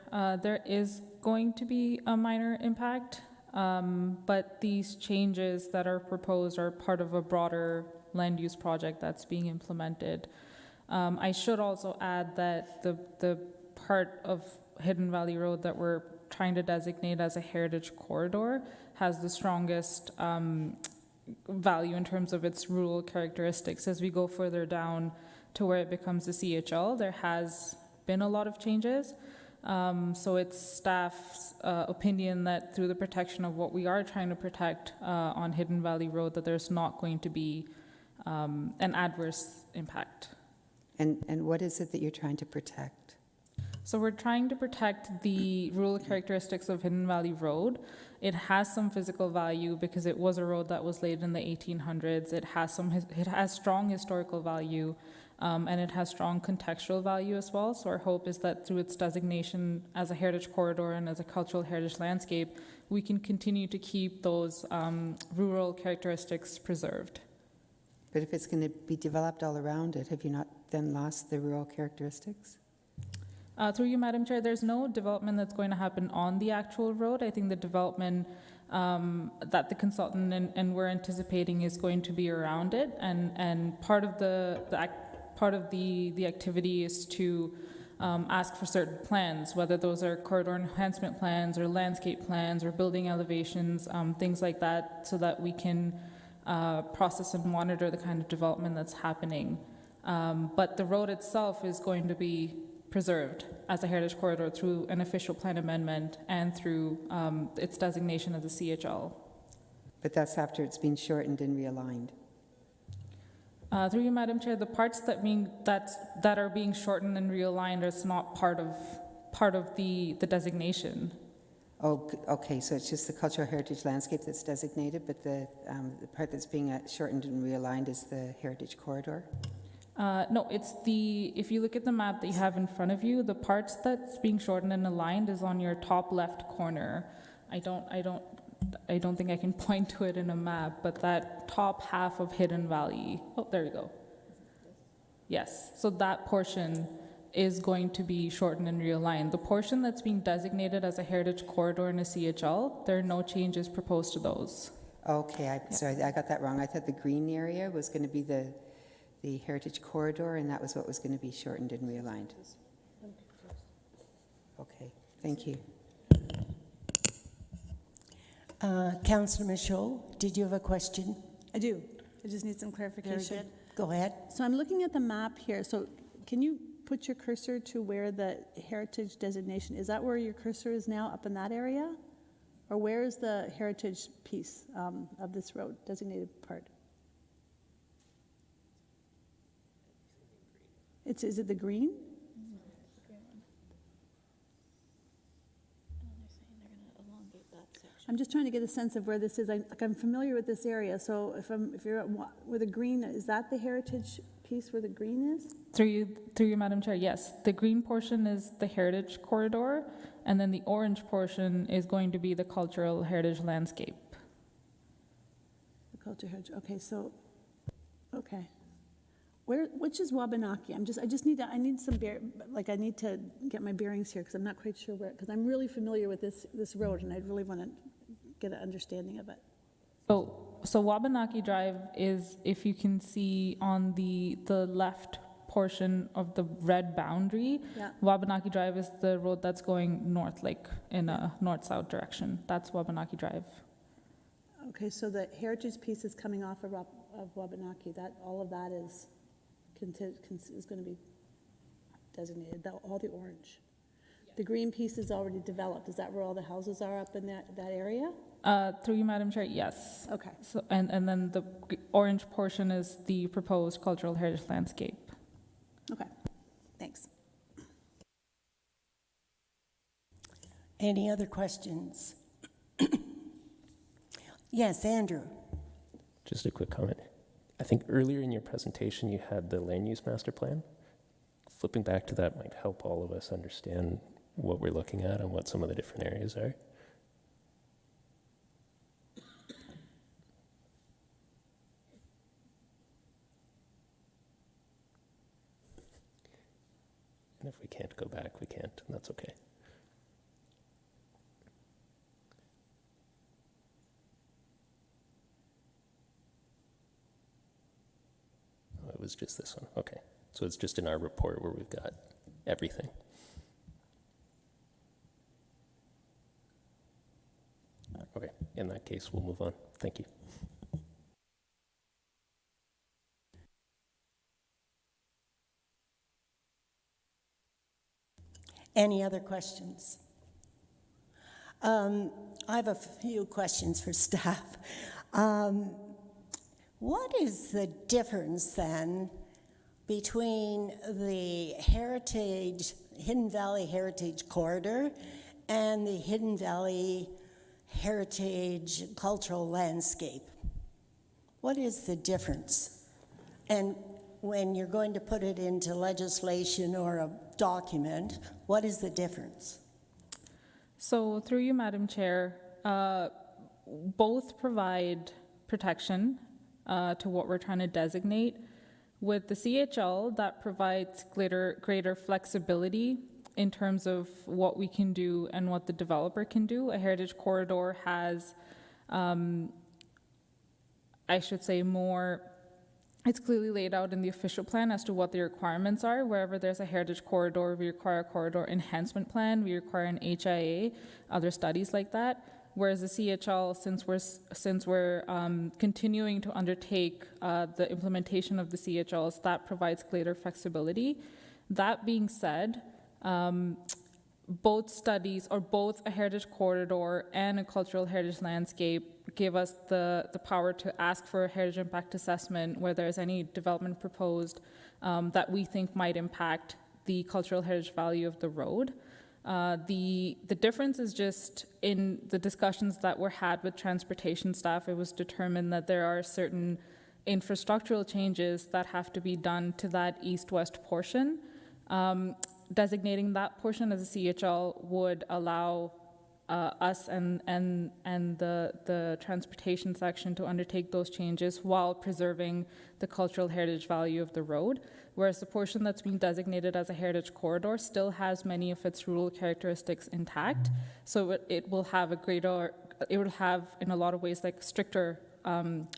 there is going to be a minor impact, but these changes that are proposed are part of a broader land use project that's being implemented. I should also add that the part of Hidden Valley Road that we're trying to designate as a heritage corridor has the strongest value in terms of its rural characteristics. As we go further down to where it becomes the CHL, there has been a lot of changes. So it's staff's opinion that through the protection of what we are trying to protect on Hidden Valley Road, that there's not going to be an adverse impact. And what is it that you're trying to protect? So we're trying to protect the rural characteristics of Hidden Valley Road. It has some physical value because it was a road that was laid in the 1800s. It has strong historical value. And it has strong contextual value as well. So our hope is that through its designation as a heritage corridor and as a cultural heritage landscape, we can continue to keep those rural characteristics preserved. But if it's going to be developed all around it, have you not then lost the rural characteristics? Through you, Madam Chair, there's no development that's going to happen on the actual road. I think the development that the consultant and we're anticipating is going to be around it, and part of the activity is to ask for certain plans, whether those are corridor enhancement plans or landscape plans or building elevations, things like that, so that we can process and monitor the kind of development that's happening. But the road itself is going to be preserved as a heritage corridor through an official plan amendment and through its designation as a CHL. But that's after it's been shortened and realigned. Through you, Madam Chair, the parts that are being shortened and realigned is not part of the designation. Oh, okay, so it's just the cultural heritage landscape that's designated, but the part that's being shortened and realigned is the heritage corridor? No, if you look at the map that you have in front of you, the parts that's being shortened and aligned is on your top left corner. I don't think I can point to it in a map, but that top half of Hidden Valley. Oh, there you go. Yes, so that portion is going to be shortened and realigned. The portion that's being designated as a heritage corridor in a CHL, there are no changes proposed to those. Okay, sorry, I got that wrong. I thought the green area was going to be the heritage corridor, and that was what was going to be shortened and realigned. Okay, thank you. Councillor Michaud, did you have a question? I do. I just need some clarification. Very good. Go ahead. So I'm looking at the map here. So can you put your cursor to where the heritage designation, is that where your cursor is now, up in that area? Or where is the heritage piece of this road, designated part? Is it the green? I'm just trying to get a sense of where this is. I'm familiar with this area, so if you're at where the green, is that the heritage piece where the green is? Through you, Madam Chair, yes. The green portion is the heritage corridor, and then the orange portion is going to be the cultural heritage landscape. The culture heritage. Okay, so, okay. Which is Wabanaki? I need to get my bearings here because I'm not quite sure where, because I'm really familiar with this road and I really want to get an understanding of it. So Wabanaki Drive is, if you can see on the left portion of the red boundary, Yeah. Wabanaki Drive is the road that's going north, like in a north-south direction. That's Wabanaki Drive. Okay, so the heritage piece is coming off of Wabanaki. All of that is going to be designated. All the orange. the green piece is already developed. Is that where all the houses are up in that area? Through you, Madam Chair, yes. Okay. So, and then the orange portion is the proposed cultural heritage landscape. Okay, thanks. Any other questions? Yes, Andrew. Just a quick comment. I think earlier in your presentation you had the land use master plan. Flipping back to that might help all of us understand what we're looking at and what some of the different areas are. And if we can't go back, we can't, and that's okay. Oh, it was just this one. Okay. So it's just in our report where we've got everything. Okay. In that case, we'll move on. Thank you. Any other questions? I have a few questions for staff. What is the difference then between the Hidden Valley Heritage Corridor and the Hidden Valley Heritage Cultural Landscape? What is the difference? And when you're going to put it into legislation or a document, what is the difference? So through you, Madam Chair, both provide protection to what we're trying to designate. With the CHL, that provides greater flexibility in terms of what we can do and what the developer can do. A heritage corridor has, I should say, more. It's clearly laid out in the official plan as to what the requirements are. Wherever there's a heritage corridor, we require a corridor enhancement plan, we require an HIA, other studies like that. Whereas the CHL, since we're continuing to undertake the implementation of the CHLs, that provides greater flexibility. That being said, both studies, or both a heritage corridor and a cultural heritage landscape, give us the power to ask for a heritage impact assessment where there's any development proposed that we think might impact the cultural heritage value of the road. The difference is just in the discussions that were had with transportation staff. It was determined that there are certain infrastructural changes that have to be done to that east-west portion. Designating that portion as a CHL would allow us and the transportation section to undertake those changes while preserving the cultural heritage value of the road, whereas the portion that's being designated as a heritage corridor still has many of its rural characteristics intact. So it will have in a lot of ways like stricter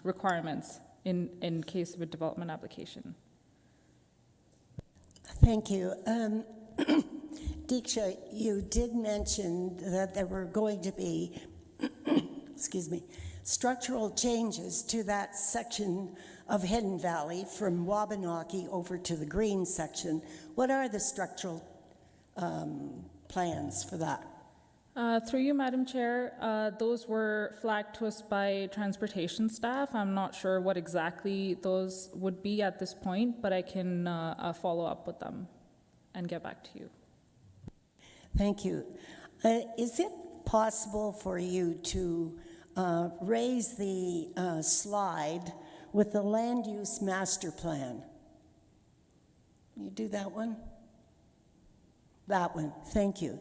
requirements in case of a development application. Thank you. Diksha, you did mention that there were going to be, excuse me, structural changes to that section of Hidden Valley from Wabanaki over to the green section. What are the structural plans for that? Through you, Madam Chair, those were flagged to us by transportation staff. I'm not sure what exactly those would be at this point, but I can follow up with them and get back to you. Thank you. Is it possible for you to raise the slide with the land use master plan? Can you do that one? That one, thank you.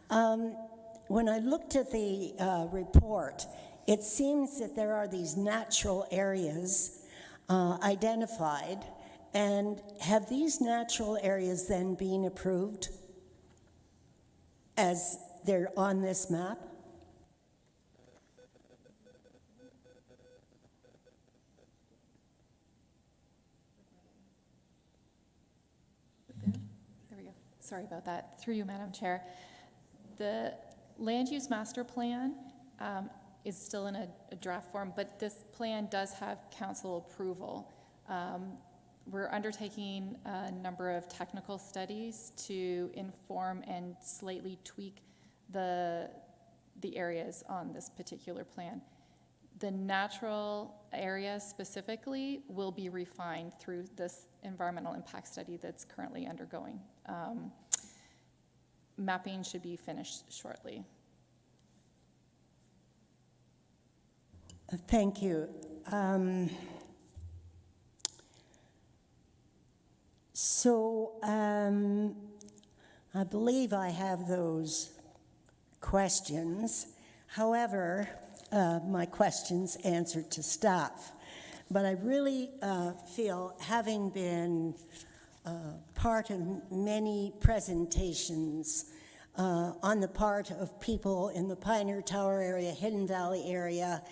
When I looked at the report, it seems that there are these natural areas identified, and have these natural areas then been approved as they're on this map? There we go. Sorry about that. Through you, Madam Chair. The land use master plan is still in a draft form, but this plan does have council approval. We're undertaking a number of technical studies to inform and slightly tweak the areas on this particular plan. The natural area specifically will be refined through this environmental impact study that's currently undergoing. Mapping should be finished shortly. Thank you. I believe I have those questions. However, my questions answered to staff. But I really feel, having been part of many presentations on the part of people in the Pioneer Tower area, Hidden Valley area,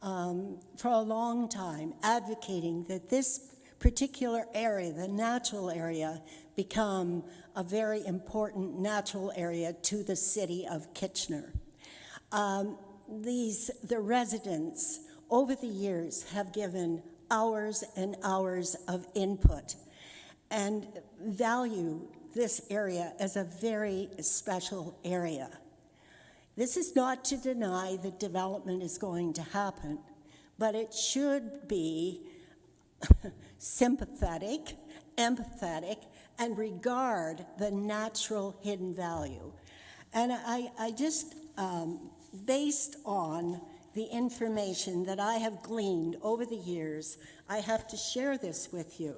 for a long time, advocating that this particular area, the natural area, become a very important natural area to the city of Kitchener. The residents over the years have given hours and hours of input and value this area as a very special area. This is not to deny that development is going to happen, but it should be sympathetic, empathetic, and regard the natural hidden value. And I just, based on the information that I have gleaned over the years, I have to share this with you.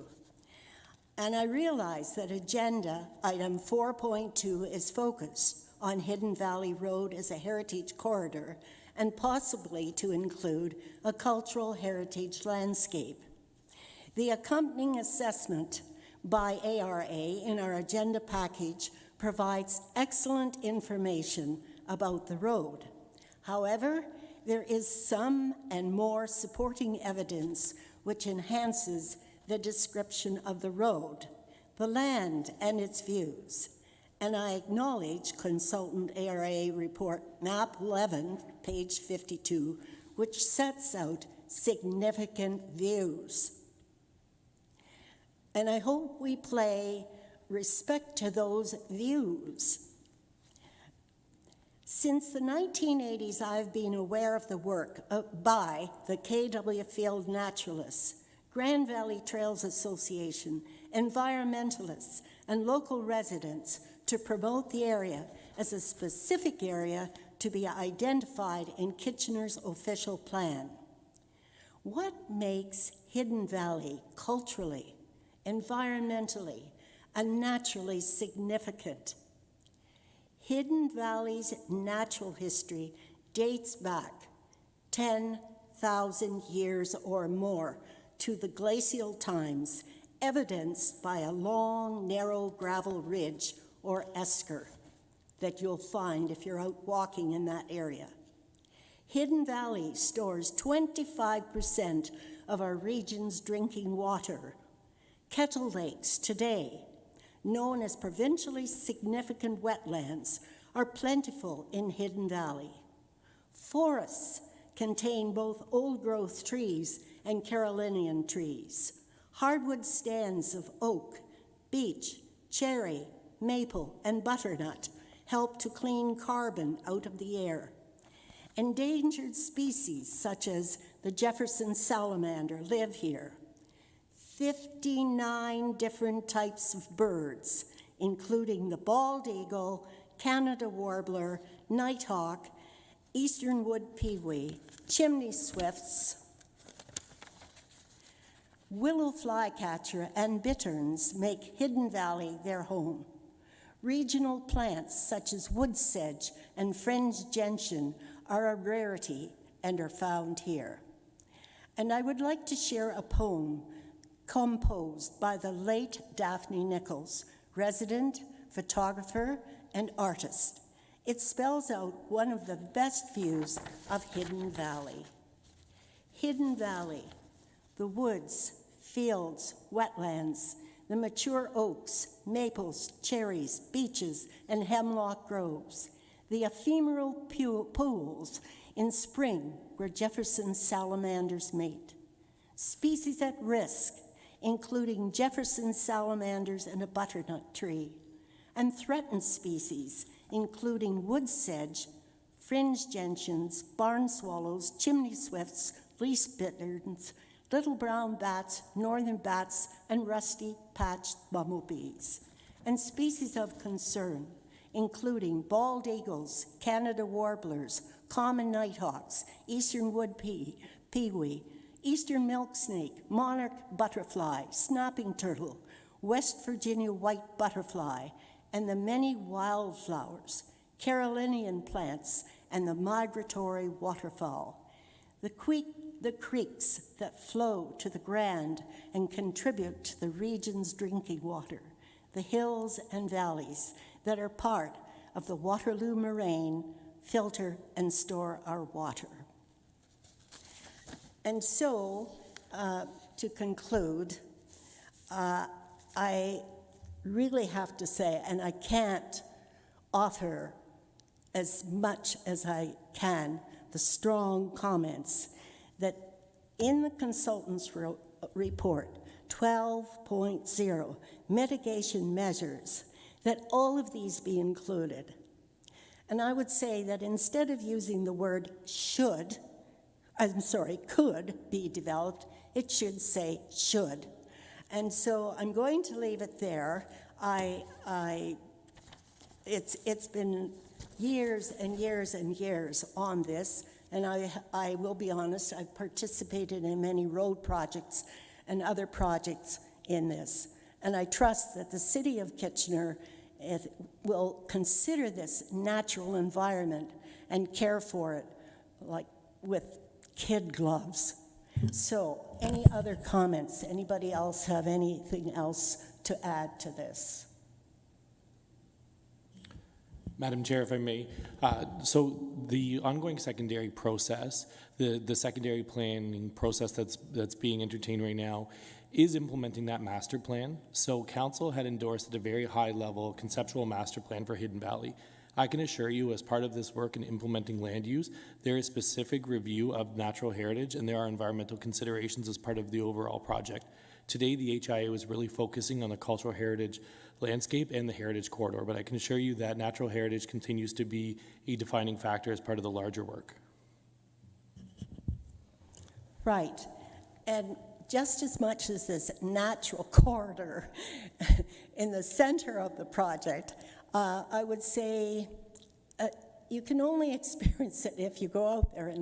And I realize that agenda item 4.2 is focused on Hidden Valley Road as a heritage corridor and possibly to include a cultural heritage landscape. The accompanying assessment by ARA in our agenda package provides excellent information about the road. However, there is some and more supporting evidence which enhances the description of the road, the land, and its views. And I acknowledge Consultant ARA Report Map 11, page 52, which sets out significant views. And I hope we pay respect to those views. Since the 1980s, I've been aware of the work by the K.W. Field Naturalists, Grand Valley Trails Association, environmentalists, and local residents to promote the area as a specific area to be identified in Kitchener's official plan. What makes Hidden Valley culturally, environmentally, and naturally significant? Hidden Valley's natural history dates back 10,000 years or more to the glacial times, evidenced by a long, narrow gravel ridge or esker that you'll find if you're out walking in that area. Hidden Valley stores 25% of our region's drinking water. Kettle lakes today, known as provincially significant wetlands, are plentiful in Hidden Valley. Forests contain both old-growth trees and Carolinian trees. Hardwood stands of oak, beech, cherry, maple, and butternut help to clean carbon out of the air. Endangered species such as the Jefferson salamander live here. 59 different types of birds, including the bald eagle, Canada warbler, nighthawk, eastern wood pewee, chimney swifts, willow flycatcher, and bitterns make Hidden Valley their home. Regional plants such as wood sedge and fringed gentian are a rarity and are found here. And I would like to share a poem composed by the late Daphne Nichols, resident, photographer, and artist. It spells out one of the best views of Hidden Valley. Hidden Valley, the woods, fields, wetlands, the mature oaks, maples, cherries, beeches, and hemlock groves, the ephemeral pools in spring where Jefferson salamanders mate, species at risk including Jefferson salamanders and a butternut tree, and threatened species, including wood sedge, fringe gentians, barn swallows, chimney swifts, least bitterns, little brown bats, northern bats, and rusty-patched bumblebees, and species of concern, including bald eagles, Canada warblers, common nighthawks, eastern wood pewee, eastern milk snake, monarch butterfly, snapping turtle, West Virginia white butterfly, and the many wildflowers, Carolinian plants, and the migratory waterfowl. The creeks that flow to the Grand and contribute to the region's drinking water, the hills and valleys that are part of the Waterloo Moraine, filter and store our water. And so, to conclude, I really have to say, and I can't offer as much as I can, the strong comments that in the consultant's report, 12.0, mitigation measures, that all of these be included. And I would say that instead of using the word could be developed, it should say should. And so I'm going to leave it there. It's been years and years and years on this, and I will be honest, I've participated in many road projects and other projects in this. And I trust that the City of Kitchener will consider this natural environment and care for it like with kid gloves. So, any other comments? Anybody else have anything else to add to this? Madam Chair, if I may, so the ongoing secondary process, the secondary planning process that's being entertained right now is implementing that master plan. So Council had endorsed at a very high level conceptual master plan for Hidden Valley. I can assure you, as part of this work in implementing land use, there is specific review of natural heritage and there are environmental considerations as part of the overall project. Today, the HIA was really focusing on the cultural heritage landscape and the heritage corridor, but I can assure you that natural heritage continues to be a defining factor as part of the larger work. Right. And just as much as this natural corridor in the center of the project, I would say you can only experience it if you go out there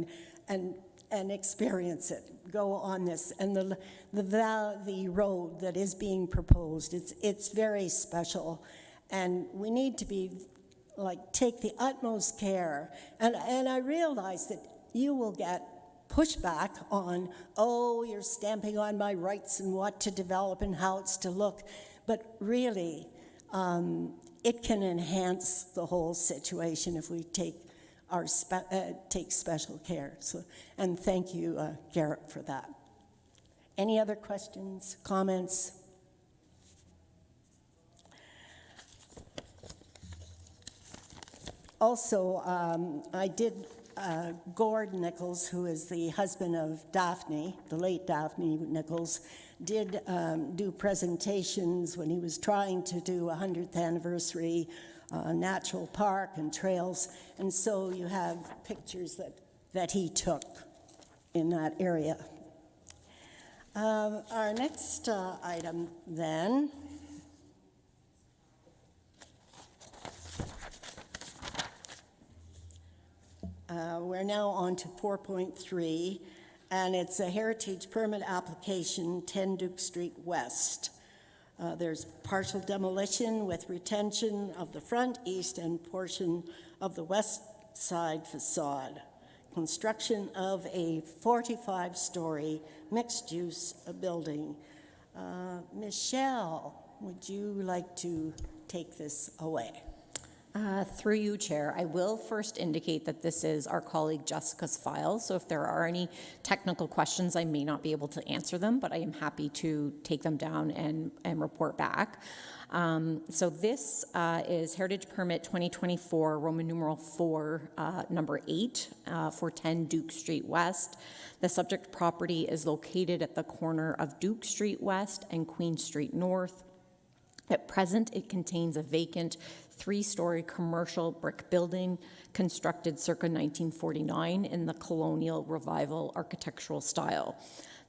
and experience it, go on this. And the road that is being proposed, it's very special. And we need to take the utmost care. And I realize that you will get pushback on, oh, you're stamping on my rights and what to develop and how it's to look. But really, it can enhance the whole situation if we take special care. So, and thank you, Garrett, for that. Any other questions, comments? Also, I did, Gord Nichols, who is the husband of Daphne, the late Daphne Nichols, did do presentations when he was trying to do a 100th anniversary natural park and trails, and so you have pictures that he took in that area. Our next item then we're now on to 4.3, and it's a heritage permit application, 10 Duke Street West. There's partial demolition with retention of the front, east, and portion of the west side facade. Construction of a 45-story mixed-use building. Michelle, would you like to take this away? Through you, Chair, I will first indicate that this is our colleague Jessica's file, so if there are any technical questions, I may not be able to answer them, but I am happy to take them down and report back. So this is Heritage Permit 2024, Roman numeral 4, number 8, for 10 Duke Street West. The subject property is located at the corner of Duke Street West and Queen Street North. At present, it contains a vacant 3-story commercial brick building constructed circa 1949 in the colonial revival architectural style.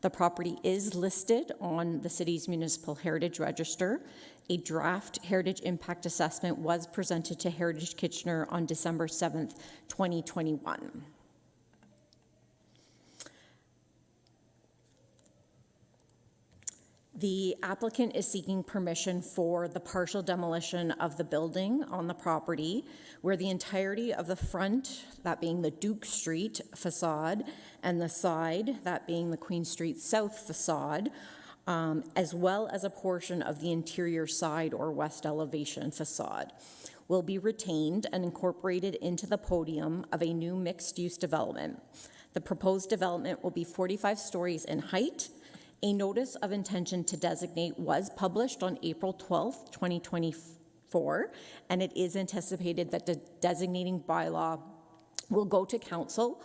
The property is listed on the city's municipal heritage register. A draft heritage impact assessment was presented to Heritage Kitchener on December 7th, 2021. The applicant is seeking permission for the partial demolition of the building on the property where the entirety of the front, that being the Duke Street facade, and the side, that being the Queen Street South facade, as well as a portion of the interior side or west elevation facade, will be retained and incorporated into the podium of a new mixed-use development. The proposed development will be 45 stories in height. A notice of intention to designate was published on April 12th, 2024, and it is anticipated that the designating bylaw will go to council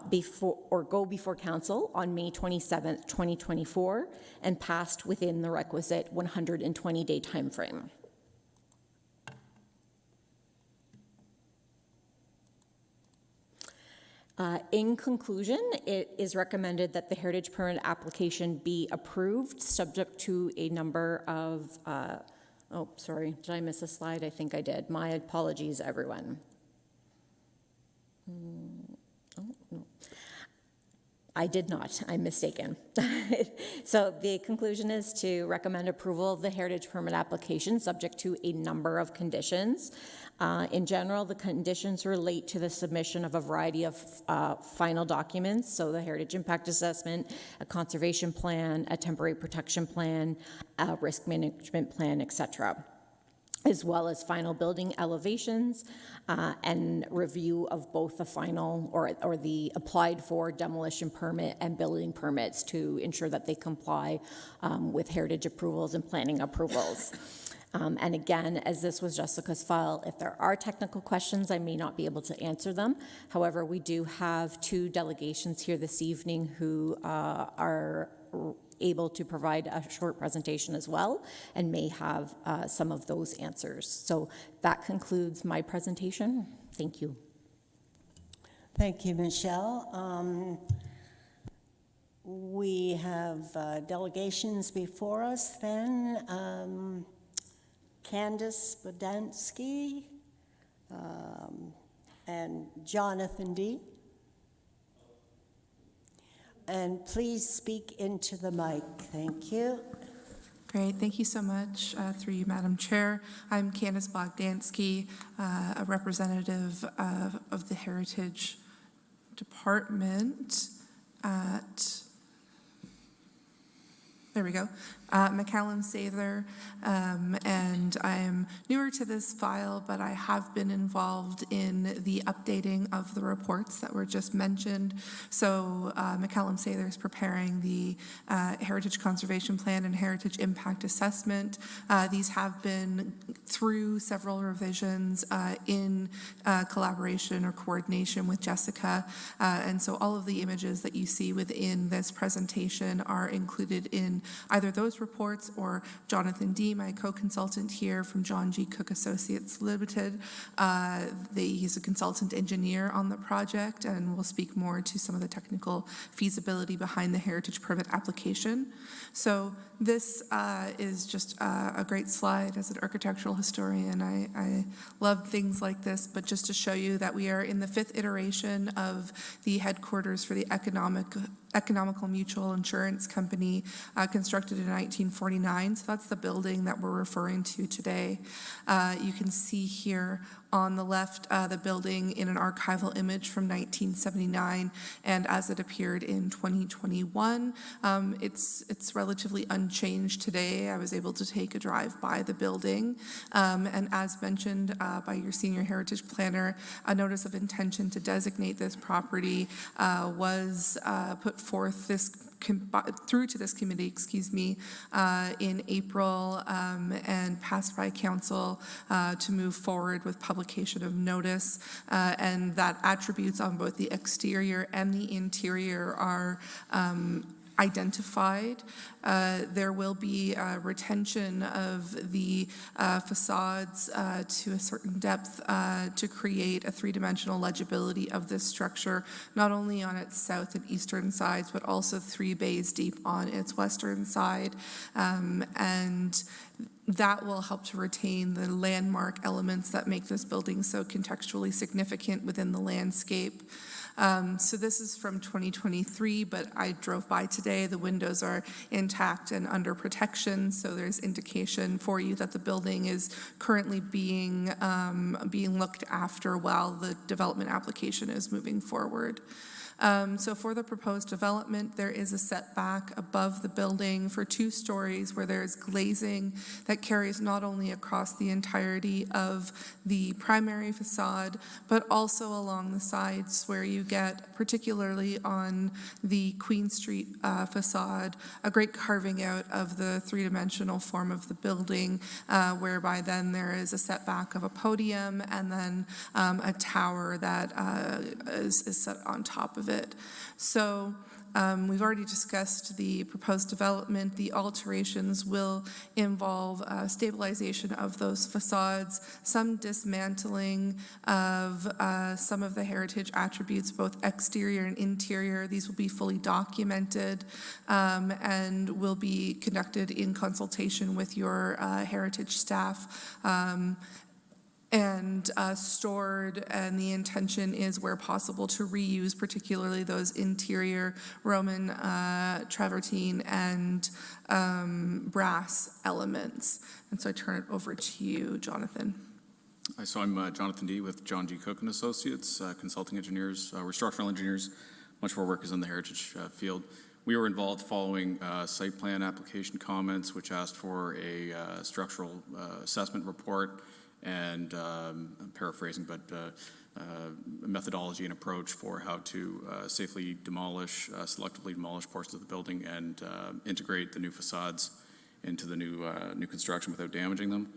before council on May 27th, 2024, and passed within the requisite 120-day timeframe. In conclusion, it is recommended that the heritage permit application be approved, subject to a number of, oh, sorry, did I miss a slide? I think I did. My apologies, everyone. Oh, no. I did not. I'm mistaken. So the conclusion is to recommend approval of the heritage permit application subject to a number of conditions. In general, the conditions relate to the submission of a variety of final documents, so the heritage impact assessment, a conservation plan, a temporary protection plan, a risk management plan, etc., as well as final building elevations and review of both the final or the applied for demolition permit and building permits to ensure that they comply with heritage approvals and planning approvals. And again, as this was Jessica's file, if there are technical questions, I may not be able to answer them. However, we do have 2 delegations here this evening who are able to provide a short presentation as well and may have some of those answers. So that concludes my presentation. Thank you. Thank you, Michelle. We have delegations before us then. Candace Bodansky and Jonathan D. And please speak into the mic. Thank you. Great. Thank you so much, through you, Madam Chair. I'm Candace Bogdansky, a representative of the Heritage Department at, there we go, McCallum Sather, and I'm newer to this file, but I have been involved in the updating of the reports that were just mentioned. So McCallum Sather is preparing the Heritage Conservation Plan and Heritage Impact Assessment. These have been through several revisions in collaboration or coordination with Jessica, and so all of the images that you see within this presentation are included in either those reports or Jonathan D., my co-consultant here from John G. Cook Associates Limited. He's a consultant engineer on the project and will speak more to some of the technical feasibility behind the heritage permit application. So this is just a great slide. As an architectural historian, I love things like this, but just to show you that we are in the 5th iteration of the headquarters for the Economical Mutual Insurance Company, constructed in 1949. So that's the building that we're referring to today. You can see here on the left, the building in an archival image from 1979, and as it appeared in 2021. It's relatively unchanged today. I was able to take a drive by the building, and as mentioned by your senior heritage planner, a notice of intention to designate this property was put forth through to this committee, in April, and passed by council to move forward with publication of notice, and that attributes on both the exterior and the interior are identified. There will be retention of the facades to a certain depth to create a three-dimensional legibility of this structure, not only on its south and eastern sides, but also 3 bays deep on its western side. And that will help to retain the landmark elements that make this building so contextually significant within the landscape. So this is from 2023, but I drove by today. The windows are intact and under protection, so there's indication for you that the building is currently being looked after while the development application is moving forward. So for the proposed development, there is a setback above the building for 2 stories where there's glazing that carries not only across the entirety of the primary facade, but also along the sides where you get, particularly on the Queen Street facade, a great carving out of the 3-dimensional form of the building, whereby then there is a setback of a podium and then a tower that is set on top of it. So we've already discussed the proposed development. The alterations will involve stabilization of those facades, some dismantling of some of the heritage attributes, both exterior and interior. These will be fully documented and will be conducted in consultation with your heritage staff. And stored, and the intention is, where possible, to reuse particularly those interior Roman travertine and brass elements. And so I turn it over to you, Jonathan. So I'm Jonathan D. with John G. Cook and Associates, consulting engineers. We're structural engineers. Much of our work is in the heritage field. We were involved following site plan application comments, which asked for a structural assessment report, and I'm paraphrasing, but a methodology and approach for how to safely demolish, selectively demolish portions of the building and integrate the new facades into the new construction without damaging them,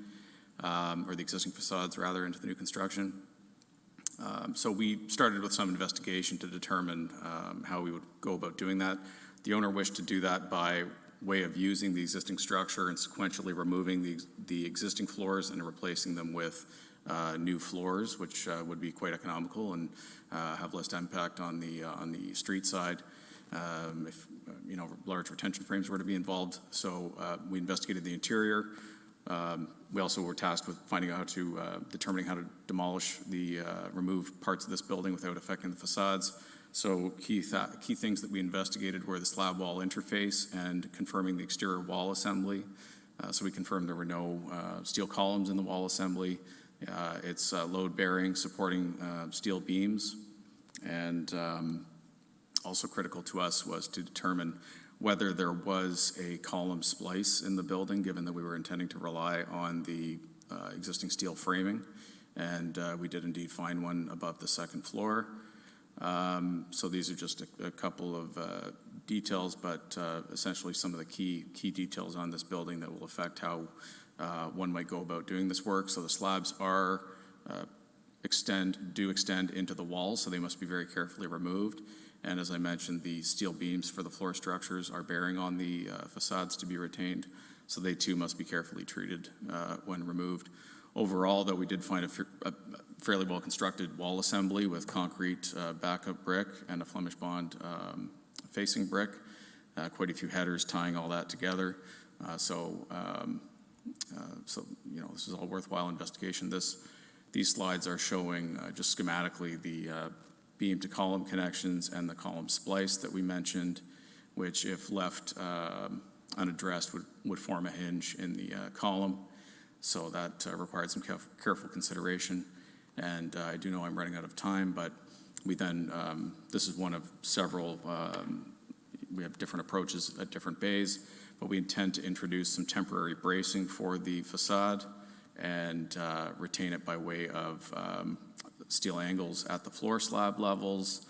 or the existing facades rather, into the new construction. So we started with some investigation to determine how we would go about doing that. The owner wished to do that by way of using the existing structure and sequentially removing the existing floors and replacing them with new floors, which would be quite economical and have less impact on the street side if large retention frames were to be involved. So we investigated the interior. We also were tasked with finding out how to determining how to demolish the remove parts of this building without affecting the facades. So key things that we investigated were the slab wall interface and confirming the exterior wall assembly. So we confirmed there were no steel columns in the wall assembly. It's load bearing, supporting steel beams. And also critical to us was to determine whether there was a column splice in the building, given that we were intending to rely on the existing steel framing. And we did indeed find one above the second floor. So these are just a couple of details, but essentially some of the key details on this building that will affect how one might go about doing this work. So the slabs are do extend into the walls, so they must be very carefully removed. And as I mentioned, the steel beams for the floor structures are bearing on the facades to be retained, so they too must be carefully treated when removed. Overall, though, we did find a fairly well-constructed wall assembly with concrete backup brick and a Flemish bond facing brick, quite a few headers tying all that together. So this is all worthwhile investigation. These slides are showing just schematically the beam to column connections and the column splice that we mentioned, which, if left unaddressed, would form a hinge in the column. So that required some careful consideration. And I do know I'm running out of time, but we then, this is one of several, we have different approaches at different bays, but we intend to introduce some temporary bracing for the facade and retain it by way of steel angles at the floor slab levels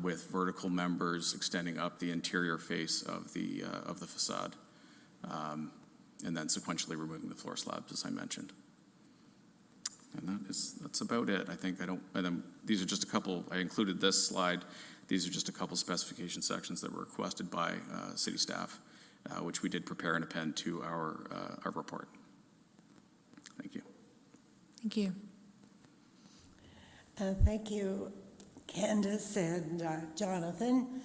with vertical members extending up the interior face of the facade, and then sequentially removing the floor slabs, as I mentioned. And that's about it. I think and then these are just a couple, I included this slide. These are just a couple specification sections that were requested by city staff, which we did prepare and append to our report. Thank you. Thank you. Thank you, Candace and Jonathan.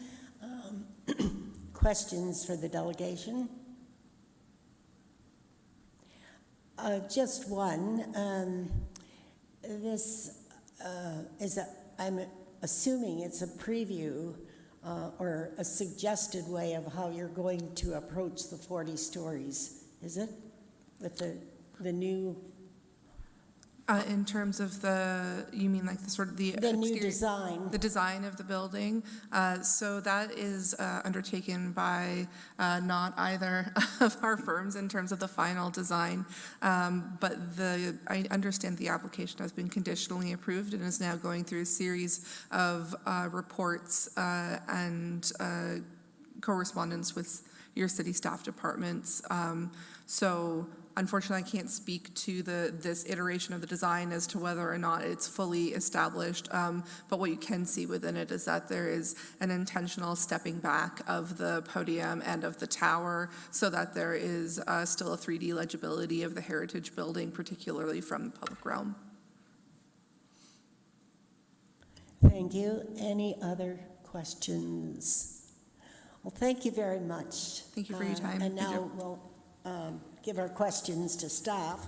Questions for the delegation? Just one. This is I'm assuming it's a preview or a suggested way of how you're going to approach the 40 stories, is it? With the new... In terms of you mean like the new design. The design of the building. So that is undertaken by not either of our firms in terms of the final design, but I understand the application has been conditionally approved and is now going through a series of reports and correspondence with your city staff departments. So unfortunately, I can't speak to this iteration of the design as to whether or not it's fully established, but what you can see within it is that there is an intentional stepping back of the podium and of the tower so that there is still a 3D legibility of the heritage building, particularly from the public realm. Thank you. Any other questions? Well, thank you very much. Thank you for your time. And now we'll give our questions to staff.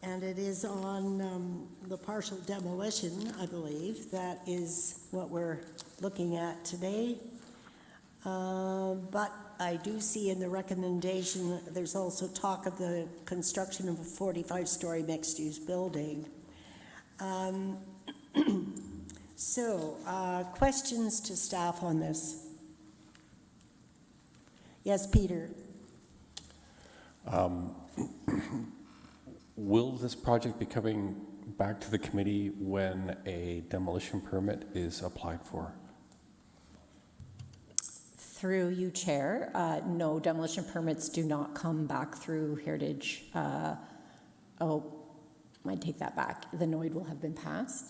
And it is on the partial demolition, I believe. That is what we're looking at today. But I do see in the recommendation, there's also talk of the construction of a 45-story mixed-use building. So, questions to staff on this? Yes, Peter. Will this project be coming back to the committee when a demolition permit is applied for? Through you, Chair, no demolition permits do not come back through Heritage. I'd take that back. The NOID will have been passed.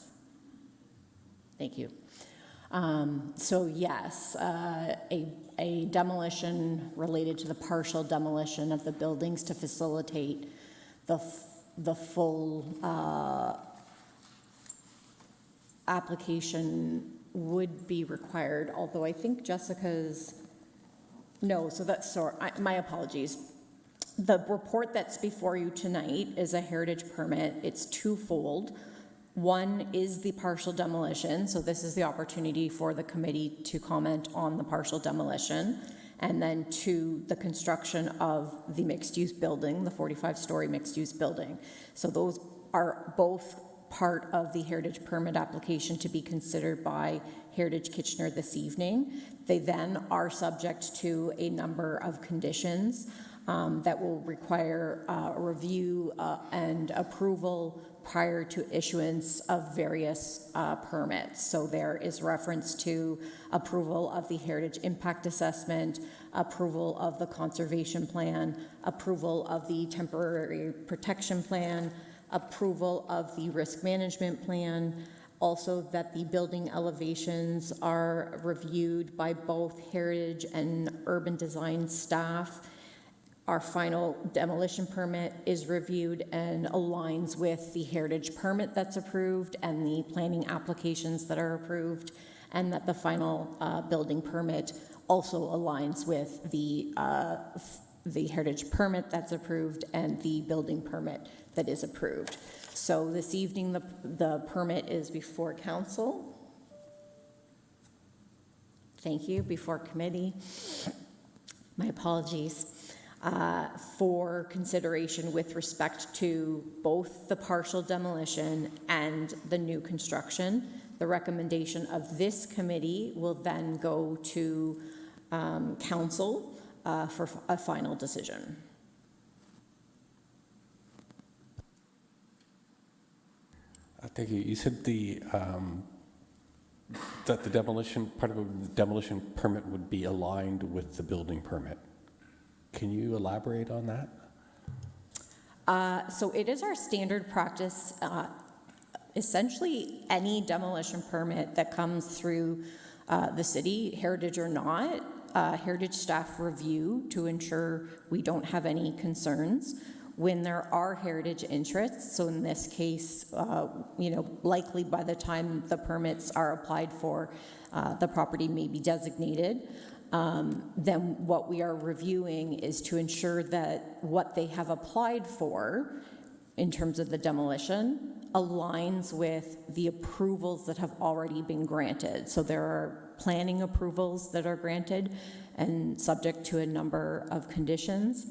Thank you. So yes, a demolition related to the partial demolition of the buildings to facilitate the full application would be required, although I think Jessica's, no, so that's, sorry, my apologies. The report that's before you tonight is a heritage permit. It's twofold. One is the partial demolition, so this is the opportunity for the committee to comment on the partial demolition, and then two, the construction of the mixed-use building, the 45-story mixed-use building. So those are both part of the heritage permit application to be considered by Heritage Kitchener this evening. They then are subject to a number of conditions that will require a review and approval prior to issuance of various permits. So there is reference to approval of the heritage impact assessment, approval of the conservation plan, approval of the temporary protection plan, approval of the risk management plan, also that the building elevations are reviewed by both heritage and urban design staff. Our final demolition permit is reviewed and aligns with the heritage permit that's approved and the planning applications that are approved, and that the final building permit also aligns with the heritage permit that's approved and the building permit that is approved. So this evening, the permit is before council. Thank you, before committee. My apologies. for consideration with respect to both the partial demolition and the new construction. The recommendation of this committee will then go to council for a final decision. Thank you. You said that the demolition, part of the demolition permit would be aligned with the building permit. Can you elaborate on that? So it is our standard practice, essentially any demolition permit that comes through the city, heritage or not, heritage staff review to ensure we don't have any concerns. When there are heritage interests, so in this case, likely by the time the permits are applied for, the property may be designated, then what we are reviewing is to ensure that what they have applied for in terms of the demolition aligns with the approvals that have already been granted. So there are planning approvals that are granted and subject to a number of conditions.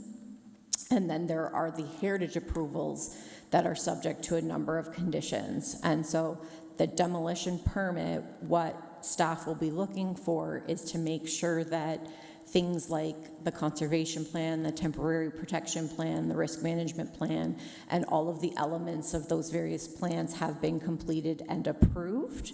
And then there are the heritage approvals that are subject to a number of conditions. And so the demolition permit, what staff will be looking for is to make sure that things like the conservation plan, the temporary protection plan, the risk management plan, and all of the elements of those various plans have been completed and approved,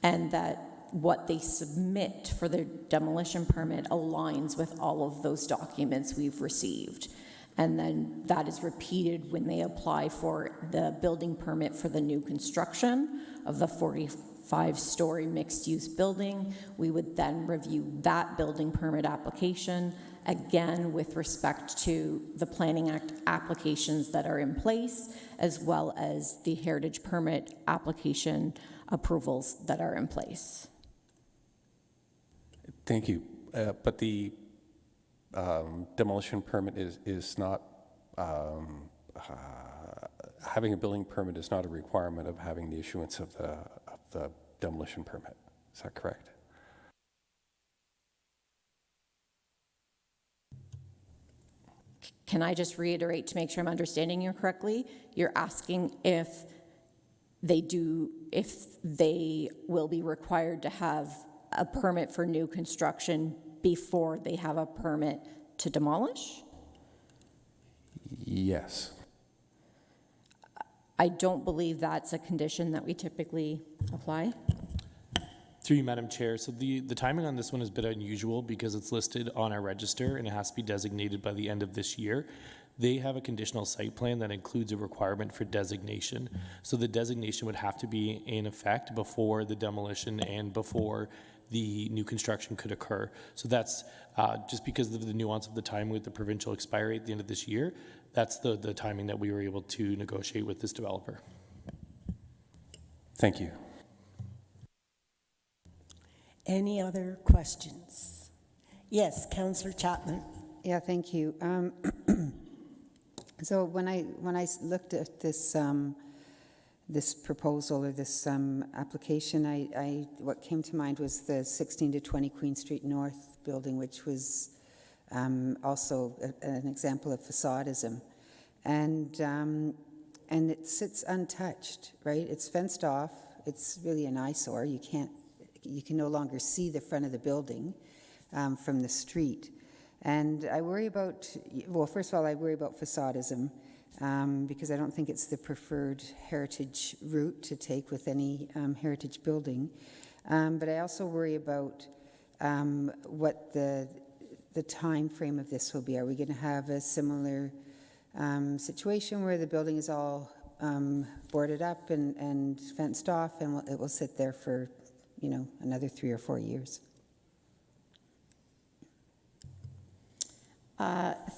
and that what they submit for their demolition permit aligns with all of those documents we've received. And then that is repeated when they apply for the building permit for the new construction of the 45-story mixed-use building. We would then review that building permit application, again with respect to the Planning Act applications that are in place, as well as the heritage permit application approvals that are in place. Thank you. But the demolition permit is not, having a building permit is not a requirement of having the issuance of the demolition permit. Is that correct? Can I just reiterate to make sure I'm understanding you correctly? You're asking if they will be required to have a permit for new construction before they have a permit to demolish? Yes. I don't believe that's a condition that we typically apply. Through you, Madam Chair. So the timing on this one is a bit unusual because it's listed on our register and it has to be designated by the end of this year. They have a conditional site plan that includes a requirement for designation. So the designation would have to be in effect before the demolition and before the new construction could occur. So that's just because of the nuance of the time with the provincial expiry at the end of this year, that's the timing that we were able to negotiate with this developer. Thank you. Any other questions? Yes, Councillor Chapman. Yeah, thank you. So when I looked at this this proposal or this application, what came to mind was the 16 to 20 Queen Street North building, which was also an example of facadism, and it sits untouched, right? It's fenced off. It's really an eyesore. You can no longer see the front of the building from the street. And I worry about, well, first of all, I worry about facadism because I don't think it's the preferred heritage route to take with any heritage building. But I also worry about what the time frame of this will be. Are we going to have a similar situation where the building is all boarded up and fenced off and it will sit there for, another 3 or 4 years?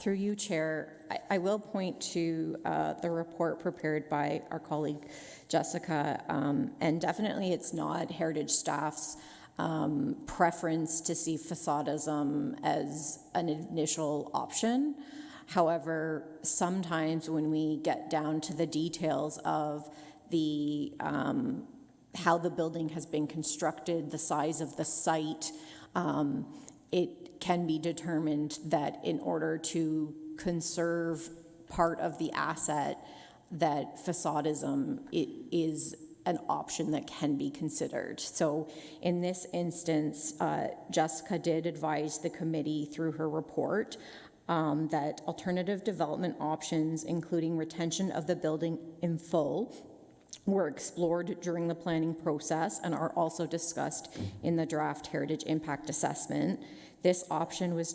Through you, Chair, I will point to the report prepared by our colleague Jessica, and definitely it's not heritage staff's preference to see facadism as an initial option. However, sometimes when we get down to the details of the how the building has been constructed, the size of the site, it can be determined that in order to conserve part of the asset, that facadism is an option that can be considered. So in this instance, Jessica did advise the committee through her report that alternative development options, including retention of the building in full, were explored during the planning process and are also discussed in the draft heritage impact assessment. This option was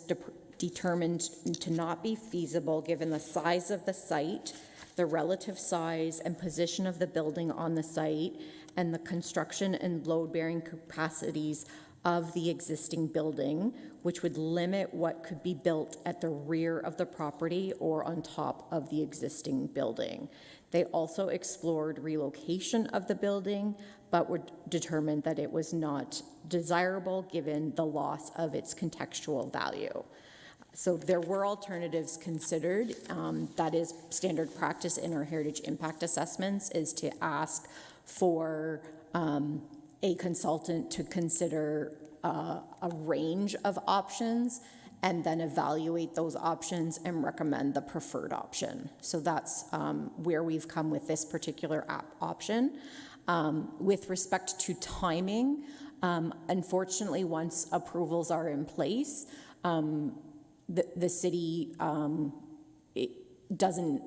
determined to not be feasible given the size of the site, the relative size and position of the building on the site, and the construction and load-bearing capacities of the existing building, which would limit what could be built at the rear of the property or on top of the existing building. They also explored relocation of the building, but were determined that it was not desirable given the loss of its contextual value. So there were alternatives considered. That is standard practice in our heritage impact assessments, is to ask for a consultant to consider a range of options and then evaluate those options and recommend the preferred option. So that's where we've come with this particular option. With respect to timing, unfortunately, once approvals are in place, the city it doesn't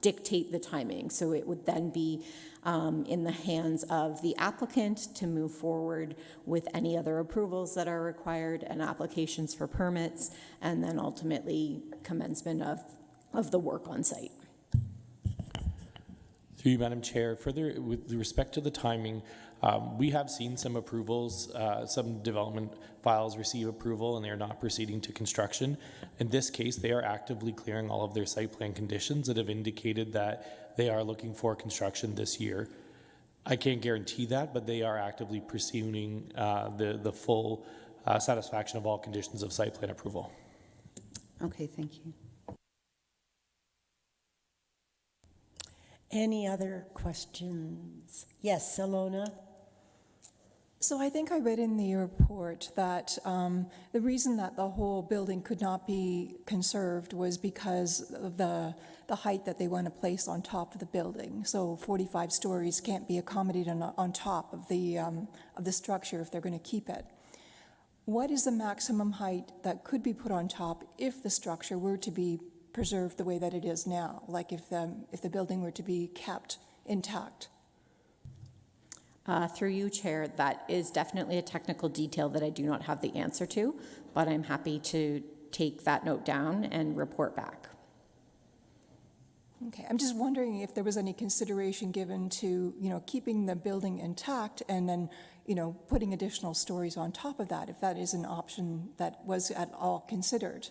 dictate the timing. So it would then be in the hands of the applicant to move forward with any other approvals that are required and applications for permits, and then ultimately commencement of the work on site. Through you, Madam Chair, further with respect to the timing, we have seen some approvals, some development files receive approval and they are not proceeding to construction. In this case, they are actively clearing all of their site plan conditions that have indicated that they are looking for construction this year. I can't guarantee that, but they are actively pursuing the full satisfaction of all conditions of site plan approval. Okay, thank you. Any other questions? Yes, Alona? So I think I read in the report that the reason that the whole building could not be conserved was because of the height that they want to place on top of the building. So 45 stories can't be accommodated on top of the structure if they're going to keep it. What is the maximum height that could be put on top if the structure were to be preserved the way that it is now, like if the building were to be kept intact? Through you, Chair, that is definitely a technical detail that I do not have the answer to, but I'm happy to take that note down and report back. Okay, I'm just wondering if there was any consideration given to, keeping the building intact and then, putting additional stories on top of that, if that is an option that was at all considered.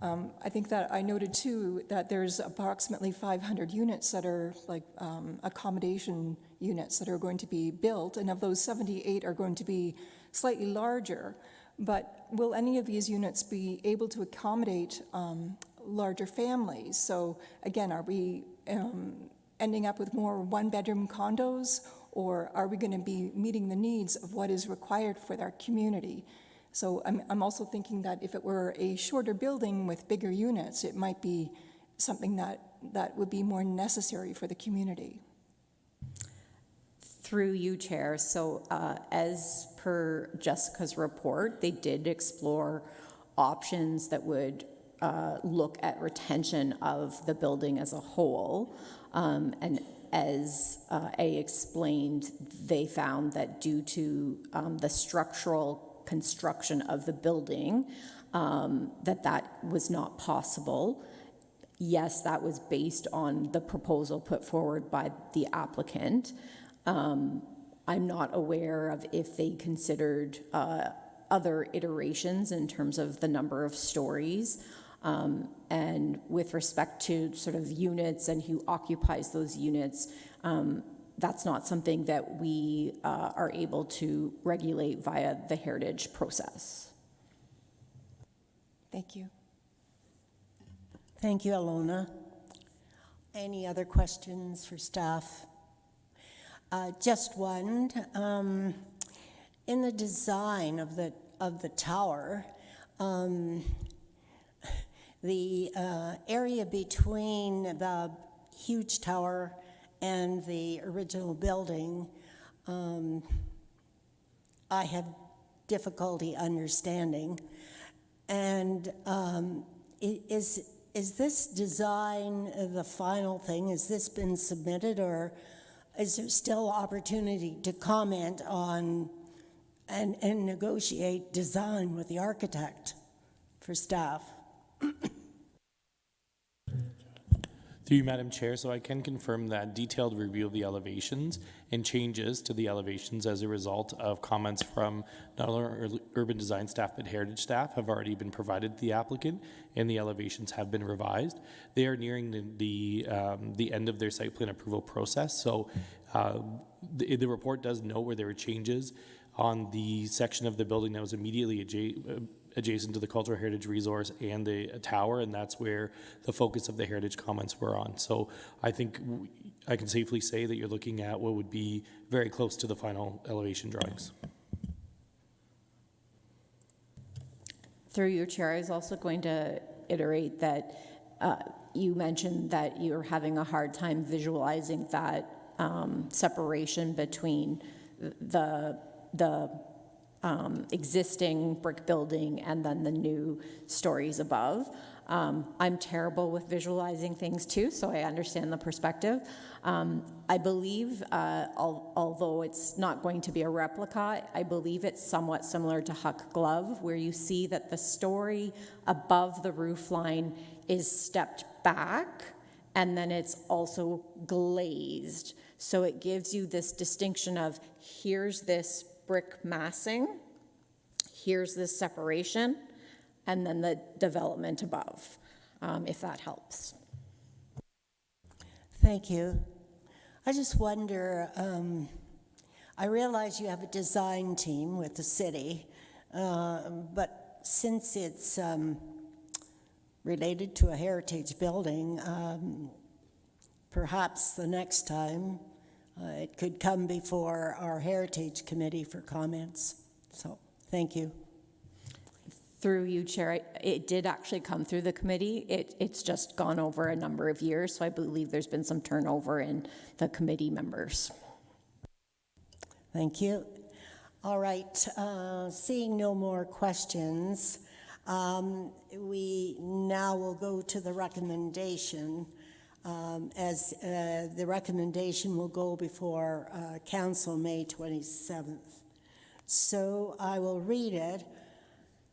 I think that I noted too that there's approximately 500 units that are like accommodation units that are going to be built, and of those 78 are going to be slightly larger. But will any of these units be able to accommodate larger families? So again, are we ending up with more one-bedroom condos, or are we going to be meeting the needs of what is required for our community? So I'm also thinking that if it were a shorter building with bigger units, it might be something that would be more necessary for the community. Through you, Chair. So as per Jessica's report, they did explore options that would look at retention of the building as a whole. And as A explained, they found that due to the structural construction of the building, that was not possible. Yes, that was based on the proposal put forward by the applicant. I'm not aware of if they considered other iterations in terms of the number of stories. And with respect to sort of units and who occupies those units, that's not something that we are able to regulate via the heritage process. Thank you. Thank you, Alona. Any other questions for staff? Just one. In the design of the tower, the area between the huge tower and the original building, I have difficulty understanding. And is this design the final thing? Has this been submitted, or is there still opportunity to comment on and negotiate design with the architect for staff? Through you, Madam Chair, so I can confirm that detailed review of the elevations and changes to the elevations as a result of comments from not only urban design staff but heritage staff have already been provided to the applicant, and the elevations have been revised. They are nearing the end of their site plan approval process, so the report does note where there were changes on the section of the building that was immediately adjacent to the cultural heritage resource and the tower, and that's where the focus of the heritage comments were on. So I think I can safely say that you're looking at what would be very close to the final elevation drawings. Through your chair, I was also going to iterate that you mentioned that you're having a hard time visualizing that separation between the existing brick building and then the new stories above. I'm terrible with visualizing things too, so I understand the perspective. I believe, although it's not going to be a replica, I believe it's somewhat similar to Huck Glove, where you see that the story above the roof line is stepped back and then it's also glazed. So it gives you this distinction of here's this brick massing, here's this separation, and then the development above, if that helps. Thank you. I just wonder, I realize you have a design team with the city, but since it's related to a heritage building, perhaps the next time it could come before our Heritage Committee for comments. So, thank you. Through you, Chair, it did actually come through the committee. It's just gone over a number of years, so I believe there's been some turnover in the committee members. Thank you. All right, seeing no more questions, we now will go to the recommendation. As the recommendation will go before Council May 27th. So I will read it.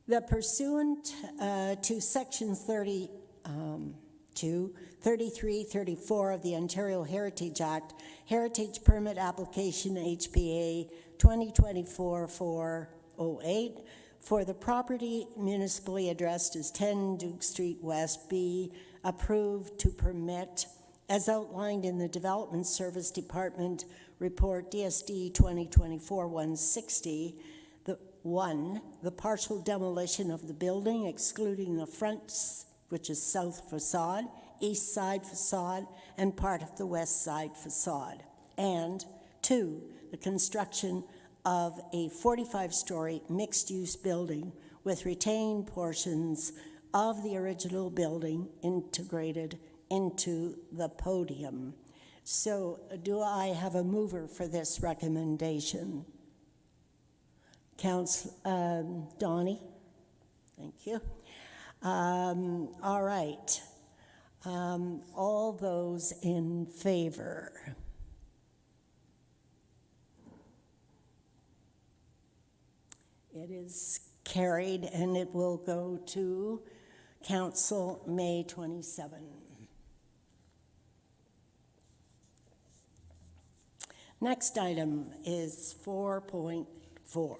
That pursuant to Sections 33, 34 of the Ontario Heritage Act, Heritage Permit Application HPA 2024-408 for the property municipally addressed as 10 Duke Street West be approved to permit, as outlined in the Development Service Department Report DSD 2024-160, the partial demolition of the building, excluding the front, which is south facade, east side facade, and part of the west side facade. And 2, the construction of a 45-story mixed-use building with retained portions of the original building integrated into the podium. So do I have a mover for this recommendation? Councillor Donnie? Thank you. All right. All those in favor? It is carried, and it will go to Council May 27. Next item is 4.4.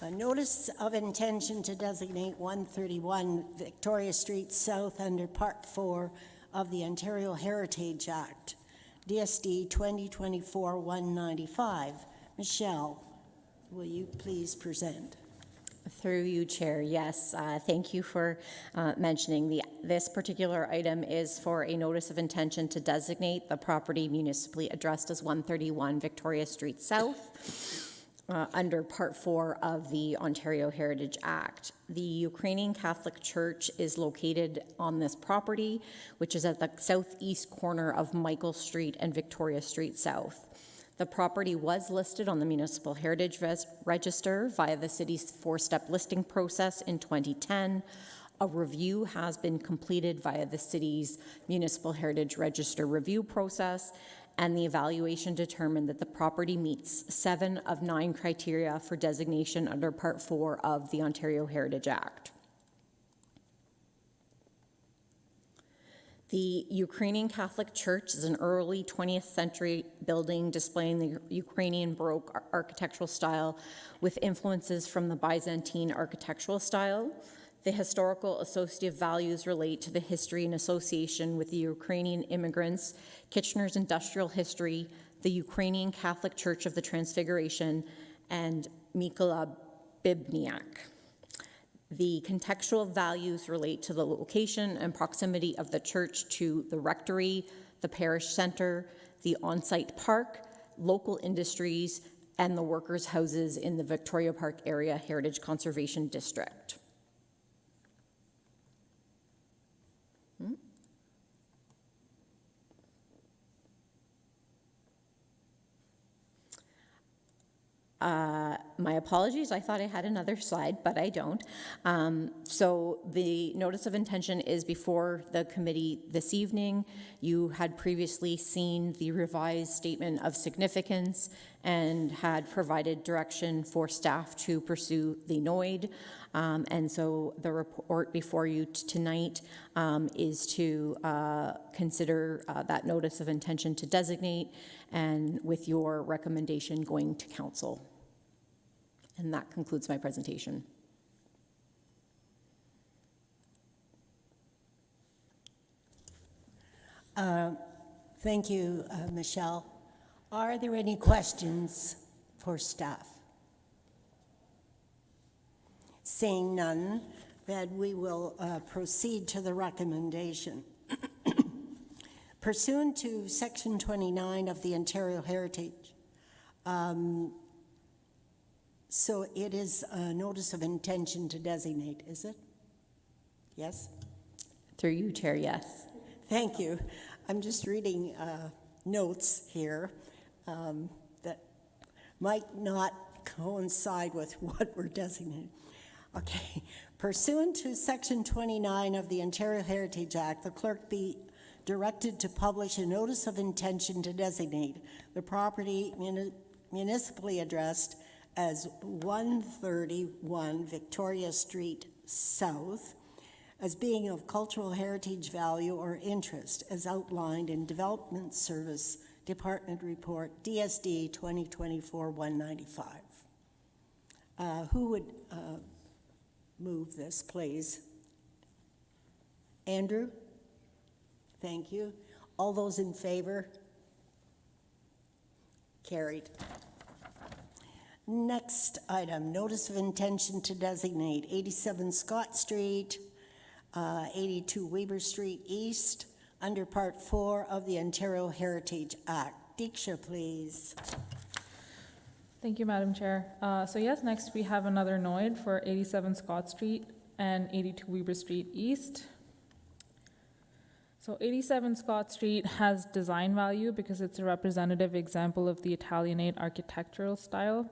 A notice of intention to designate 131 Victoria Street South under Part 4 of the Ontario Heritage Act, DSD 2024-195. Michelle, will you please present? Through you, Chair, yes. Thank you for mentioning this particular item is for a notice of intention to designate the property municipally addressed as 131 Victoria Street South under Part 4 of the Ontario Heritage Act. The Ukrainian Catholic Church is located on this property, which is at the southeast corner of Michael Street and Victoria Street South. The property was listed on the Municipal Heritage Register via the city's 4-step listing process in 2010. A review has been completed via the city's Municipal Heritage Register review process, and the evaluation determined that the property meets 7 of 9 criteria for designation under Part 4 of the Ontario Heritage Act. The Ukrainian Catholic Church is an early 20th century building displaying the Ukrainian Baroque architectural style with influences from the Byzantine architectural style. The historical associative values relate to the history and association with the Ukrainian immigrants, Kitchener's industrial history, the Ukrainian Catholic Church of the Transfiguration, and Mykola Bibniak. The contextual values relate to the location and proximity of the church to the rectory, the parish center, the on-site park, local industries, and the workers' houses in the Victoria Park Area Heritage Conservation District. My apologies, I thought I had another slide, but I don't. So the notice of intention is before the committee this evening. You had previously seen the revised statement of significance and had provided direction for staff to pursue the NOID. And so the report before you tonight is to consider that notice of intention to designate, and with your recommendation going to council. And that concludes my presentation. Thank you, Michelle. Are there any questions for staff? Seeing none, then we will proceed to the recommendation. Pursuant to Section 29 of the Ontario Heritage, so it is a notice of intention to designate, is it? Yes? Through you, Chair, yes. Thank you. I'm just reading notes here that might not coincide with what we're designating. Okay. Pursuant to Section 29 of the Ontario Heritage Act, the clerk be directed to publish a notice of intention to designate the property municipally addressed as 131 Victoria Street South as being of cultural heritage value or interest as outlined in Development Service Department Report DSD 2024-195. Who would move this, please? Andrew? Thank you. All those in favor? Carried. Next item, notice of intention to designate 87 Scott Street, 82 Weber Street East, under Part 4 of the Ontario Heritage Act. Diksha, please. Thank you, Madam Chair. So yes, next we have another NOID for 87 Scott Street and 82 Weber Street East. So 87 Scott Street has design value because it's a representative example of the Italianate architectural style,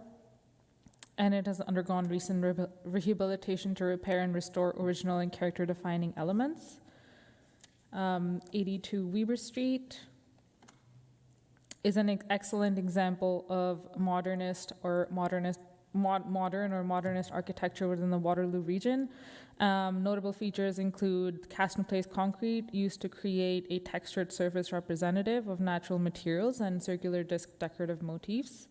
and it has undergone recent rehabilitation to repair and restore original and character-defining elements. 82 Weber Street is an excellent example of modern or modernist architecture within the Waterloo region. Notable features include cast-in-place concrete used to create a textured surface representative of natural materials and circular disc decorative motifs.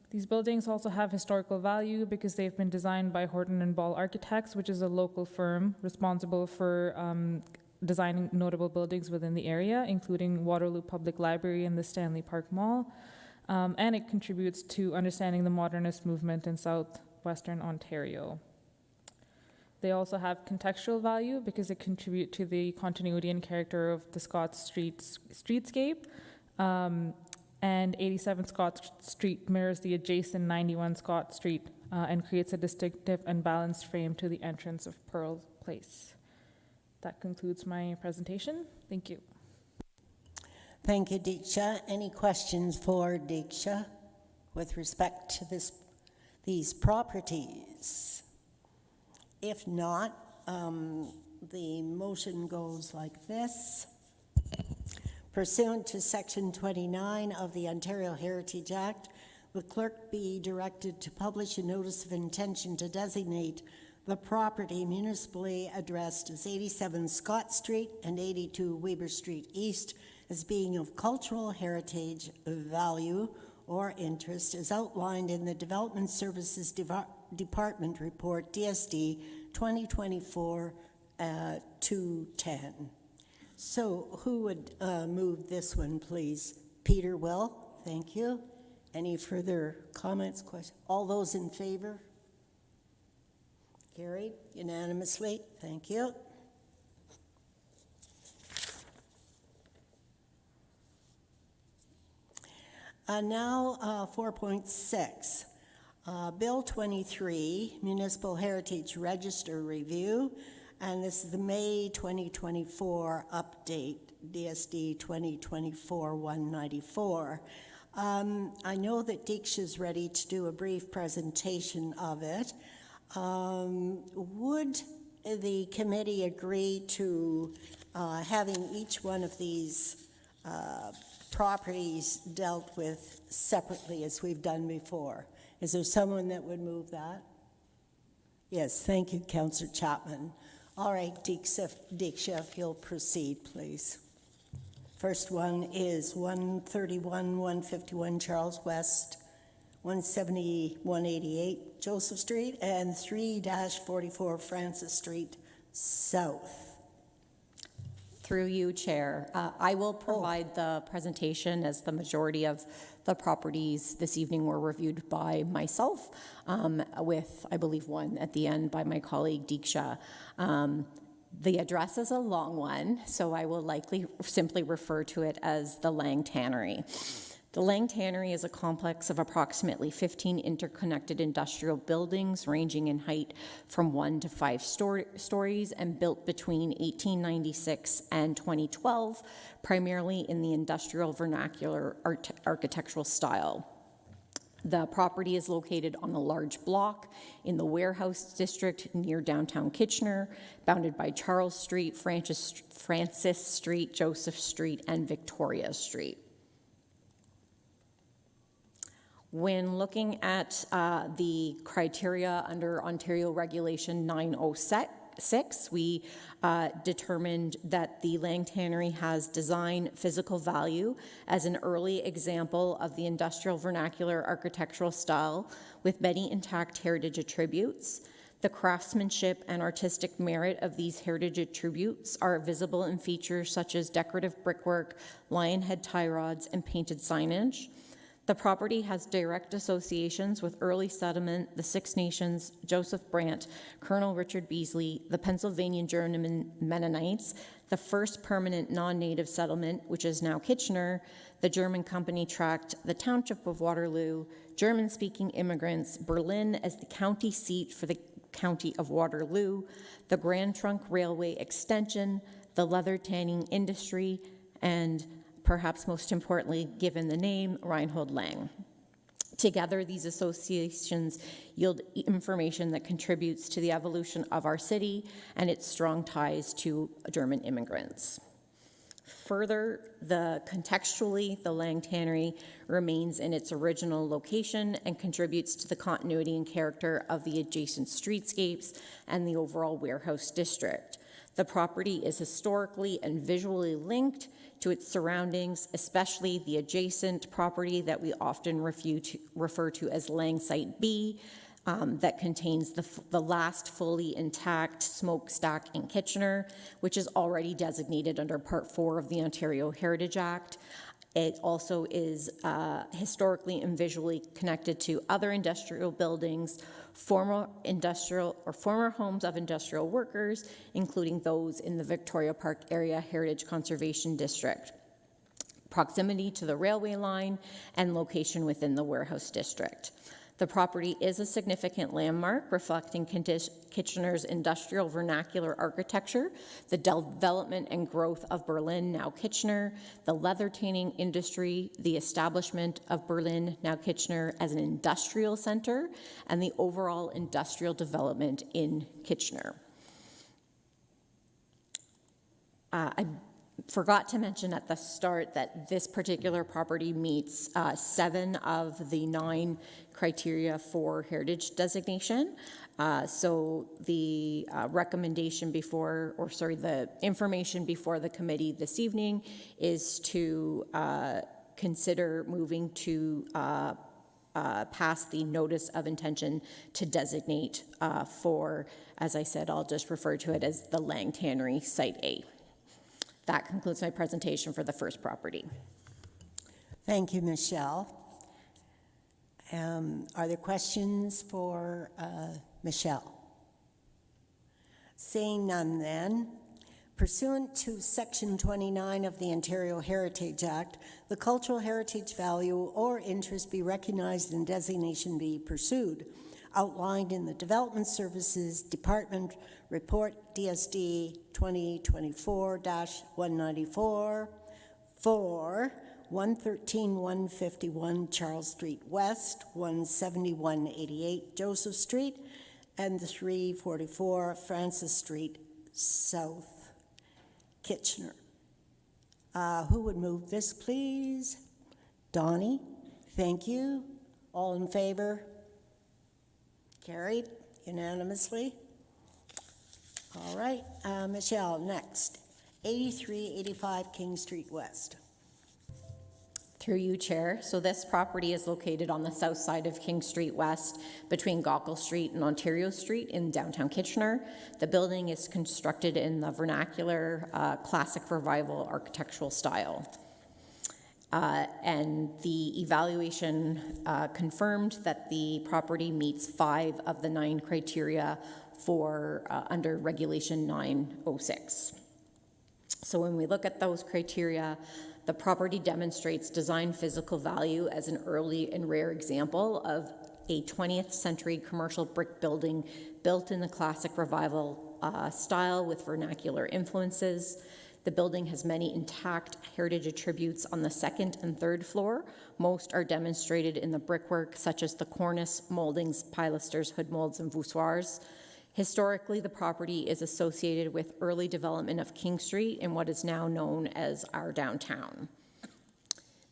These buildings also have historical value because they've been designed by Horton and Ball Architects, which is a local firm responsible for designing notable buildings within the area, including Waterloo Public Library and the Stanley Park Mall. And it contributes to understanding the modernist movement in southwestern Ontario. They also have contextual value because it contributes to the continuity and character of the Scott Street streetscape. and 87 Scott Street mirrors the adjacent 91 Scott Street and creates a distinctive and balanced frame to the entrance of Pearl Place. That concludes my presentation. Thank you. Thank you, Diksha. Any questions for Diksha with respect to these properties? If not, the motion goes like this. Pursuant to Section 29 of the Ontario Heritage Act, the clerk be directed to publish a notice of intention to designate the property municipally addressed as 87 Scott Street and 82 Weber Street East as being of cultural heritage value or interest as outlined in the Development Services Department Report, DSD 2024-210. So who would move this one, please? Peter will. Thank you. Any further comments, questions? All those in favor? Carried unanimously. Thank you. Now 4.6. Bill 23, Municipal Heritage Register Review, and this is the May 2024 update, DSD 2024-194. I know that Diksha is ready to do a brief presentation of it. Would the committee agree to having each one of these properties dealt with separately as we've done before? Is there someone that would move that? Yes, thank you, Councillor Chapman. All right, Diksha, if you'll proceed, please. First one is 131, 151 Charles West, 170, 188 Joseph Street, and 3-44 Francis Street South. Through you, Chair. I will provide the presentation as the majority of the properties this evening were reviewed by myself, with, I believe, one at the end by my colleague Diksha. The address is a long one, so I will likely simply refer to it as the Lang Tannery. The Lang Tannery is a complex of approximately 15 interconnected industrial buildings ranging in height from 1 to 5 stories and built between 1896 and 2012, primarily in the industrial vernacular architectural style. The property is located on a large block in the Warehouse District near downtown Kitchener, bounded by Charles Street, Francis Street, Joseph Street, and Victoria Street. When looking at the criteria under Ontario Regulation 906, we determined that the Lang Tannery has design physical value as an early example of the industrial vernacular architectural style with many intact heritage attributes. The craftsmanship and artistic merit of these heritage attributes are visible in features such as decorative brickwork, lion head tie rods, and painted signage. The property has direct associations with early settlement, the Six Nations, Joseph Brant, Colonel Richard Beasley, the Pennsylvania German Mennonites, the first permanent non-native settlement, which is now Kitchener, the German Company tract, the Township of Waterloo, German-speaking immigrants, Berlin as the county seat for the County of Waterloo, the Grand Trunk Railway extension, the leather tanning industry, and perhaps most importantly, given the name, Reinhold Lang. Together, these associations yield information that contributes to the evolution of our city and its strong ties to German immigrants. Further, contextually, the Lang Tannery remains in its original location and contributes to the continuity and character of the adjacent streetscapes and the overall Warehouse District. The property is historically and visually linked to its surroundings, especially the adjacent property that we often refer to as Lang Site B, that contains the last fully intact smokestack in Kitchener, which is already designated under Part 4 of the Ontario Heritage Act. It also is historically and visually connected to other industrial buildings, former homes of industrial workers, including those in the Victoria Park Area Heritage Conservation District. proximity to the railway line, and location within the warehouse district. The property is a significant landmark reflecting Kitchener's industrial vernacular architecture, the development and growth of Berlin, now Kitchener, the leather tanning industry, the establishment of Berlin, now Kitchener, as an industrial center, and the overall industrial development in Kitchener. I forgot to mention at the start that this particular property meets 7 of the 9 criteria for heritage designation. So the recommendation before, or sorry, the information before the committee this evening is to consider moving to pass the notice of intention to designate for, as I said, I'll just refer to it as the Lang Tannery Site A. That concludes my presentation for the first property. Thank you, Michelle. Are there questions for Michelle? Seeing none then, pursuant to Section 29 of the Ontario Heritage Act, the cultural heritage value or interest be recognized and designation be pursued, outlined in the Development Services Department Report DSD 2024-194 for 113-151 Charles Street West, 171-88 Joseph Street, and 344 Francis Street South, Kitchener. Who would move this, please? Donnie, thank you. All in favor? Carried unanimously. All right, Michelle, next. 8385 King Street West. Through you, Chair. So this property is located on the south side of King Street West between Gaukel Street and Ontario Street in downtown Kitchener. The building is constructed in the vernacular classic revival architectural style. And the evaluation confirmed that the property meets 5 of the 9 criteria for under Regulation 906. So when we look at those criteria, the property demonstrates design physical value as an early and rare example of a 20th century commercial brick building built in the classic revival style with vernacular influences. The building has many intact heritage attributes on the 2nd and 3rd floor. Most are demonstrated in the brickwork, such as the cornice, moldings, pilasters, hood molds, and voussoirs. Historically, the property is associated with early development of King Street in what is now known as our downtown.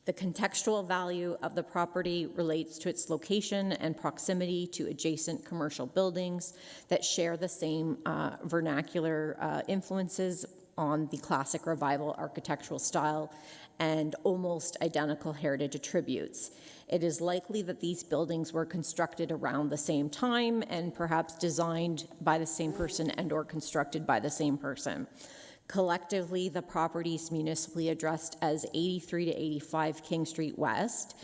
The contextual value of the property relates to its location and proximity to adjacent commercial buildings that share the same vernacular influences on the classic revival architectural style and almost identical heritage attributes. It is likely that these buildings were constructed around the same time and perhaps designed by the same person and or constructed by the same person. Collectively, the properties municipally addressed as 83 to 85 King Street West,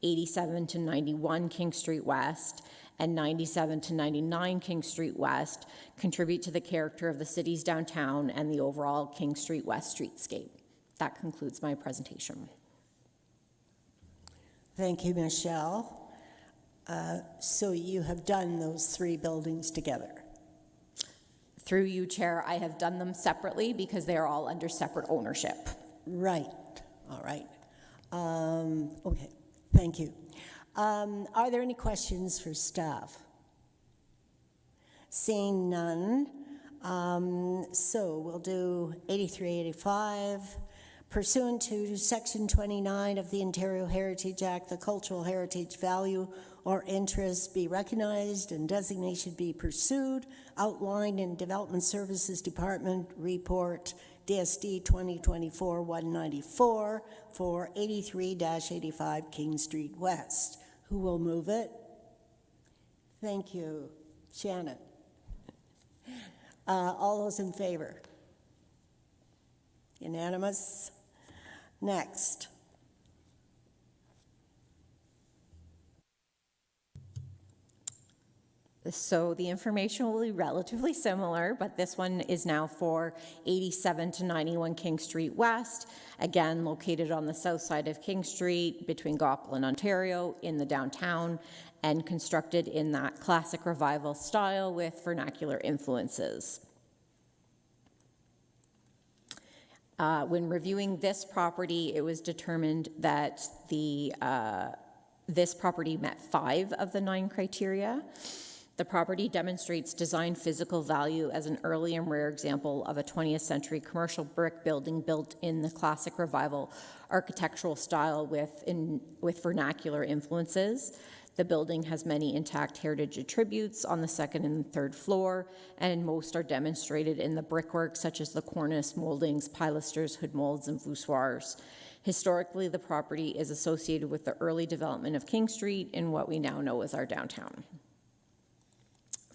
87 to 91 King Street West, and 97 to 99 King Street West contribute to the character of the city's downtown and the overall King Street West streetscape. That concludes my presentation. Thank you, Michelle. So you have done those 3 buildings together? Through you, Chair, I have done them separately because they are all under separate ownership. Right. All right. Okay. Thank you. Are there any questions for staff? Seeing none, so we'll do 8385. Pursuant to Section 29 of the Ontario Heritage Act, the cultural heritage value or interest be recognized and designation be pursued, outlined in Development Services Department Report DSD 2024-194 for 83-85 King Street West. Who will move it? Thank you. Shannon. All those in favor? Unanimous. Next. So the information will be relatively similar, but this one is now for 87 to 91 King Street West, again located on the south side of King Street between Gopel and Ontario in the downtown, and constructed in that classic revival style with vernacular influences. When reviewing this property, it was determined that this property met 5 of the 9 criteria. The property demonstrates design physical value as an early and rare example of a 20th century commercial brick building built in the classic revival architectural style with vernacular influences. The building has many intact heritage attributes on the 2nd and 3rd floor, and most are demonstrated in the brickwork, such as the cornice, moldings, pilasters, hood molds, and voussoirs. Historically, the property is associated with the early development of King Street in what we now know as our downtown.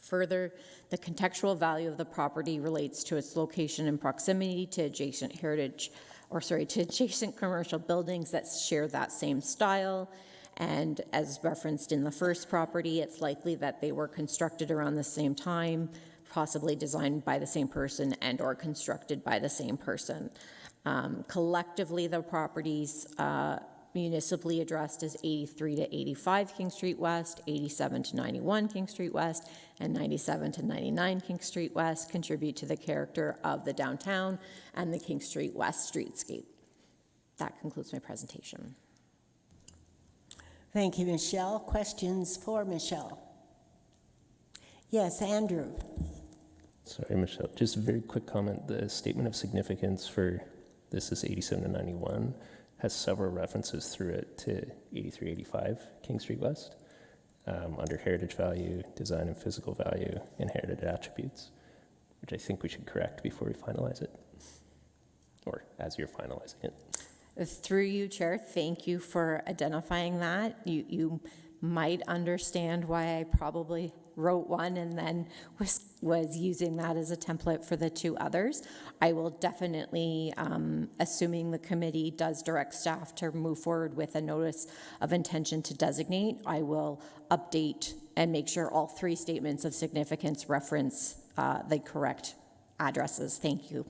Further, the contextual value of the property relates to its location and proximity to adjacent adjacent commercial buildings that share that same style. And as referenced in the first property, it's likely that they were constructed around the same time, possibly designed by the same person and or constructed by the same person. Collectively, the properties municipally addressed as 83 to 85 King Street West, 87 to 91 King Street West, and 97 to 99 King Street West contribute to the character of the downtown and the King Street West streetscape. That concludes my presentation. Thank you, Michelle. Questions for Michelle? Yes, Andrew. Sorry, Michelle, just a very quick comment. The statement of significance for this is 87 to 91 has several references through it to 83, 85 King Street West under heritage value, design and physical value, and heritage attributes, which I think we should correct before we finalize it, or as you're finalizing it. Through you, Chair, thank you for identifying that. You might understand why I probably wrote one and then was using that as a template for the 2 others. I will definitely, assuming the committee does direct staff to move forward with a notice of intention to designate, I will update and make sure all 3 statements of significance reference the correct addresses. Thank you.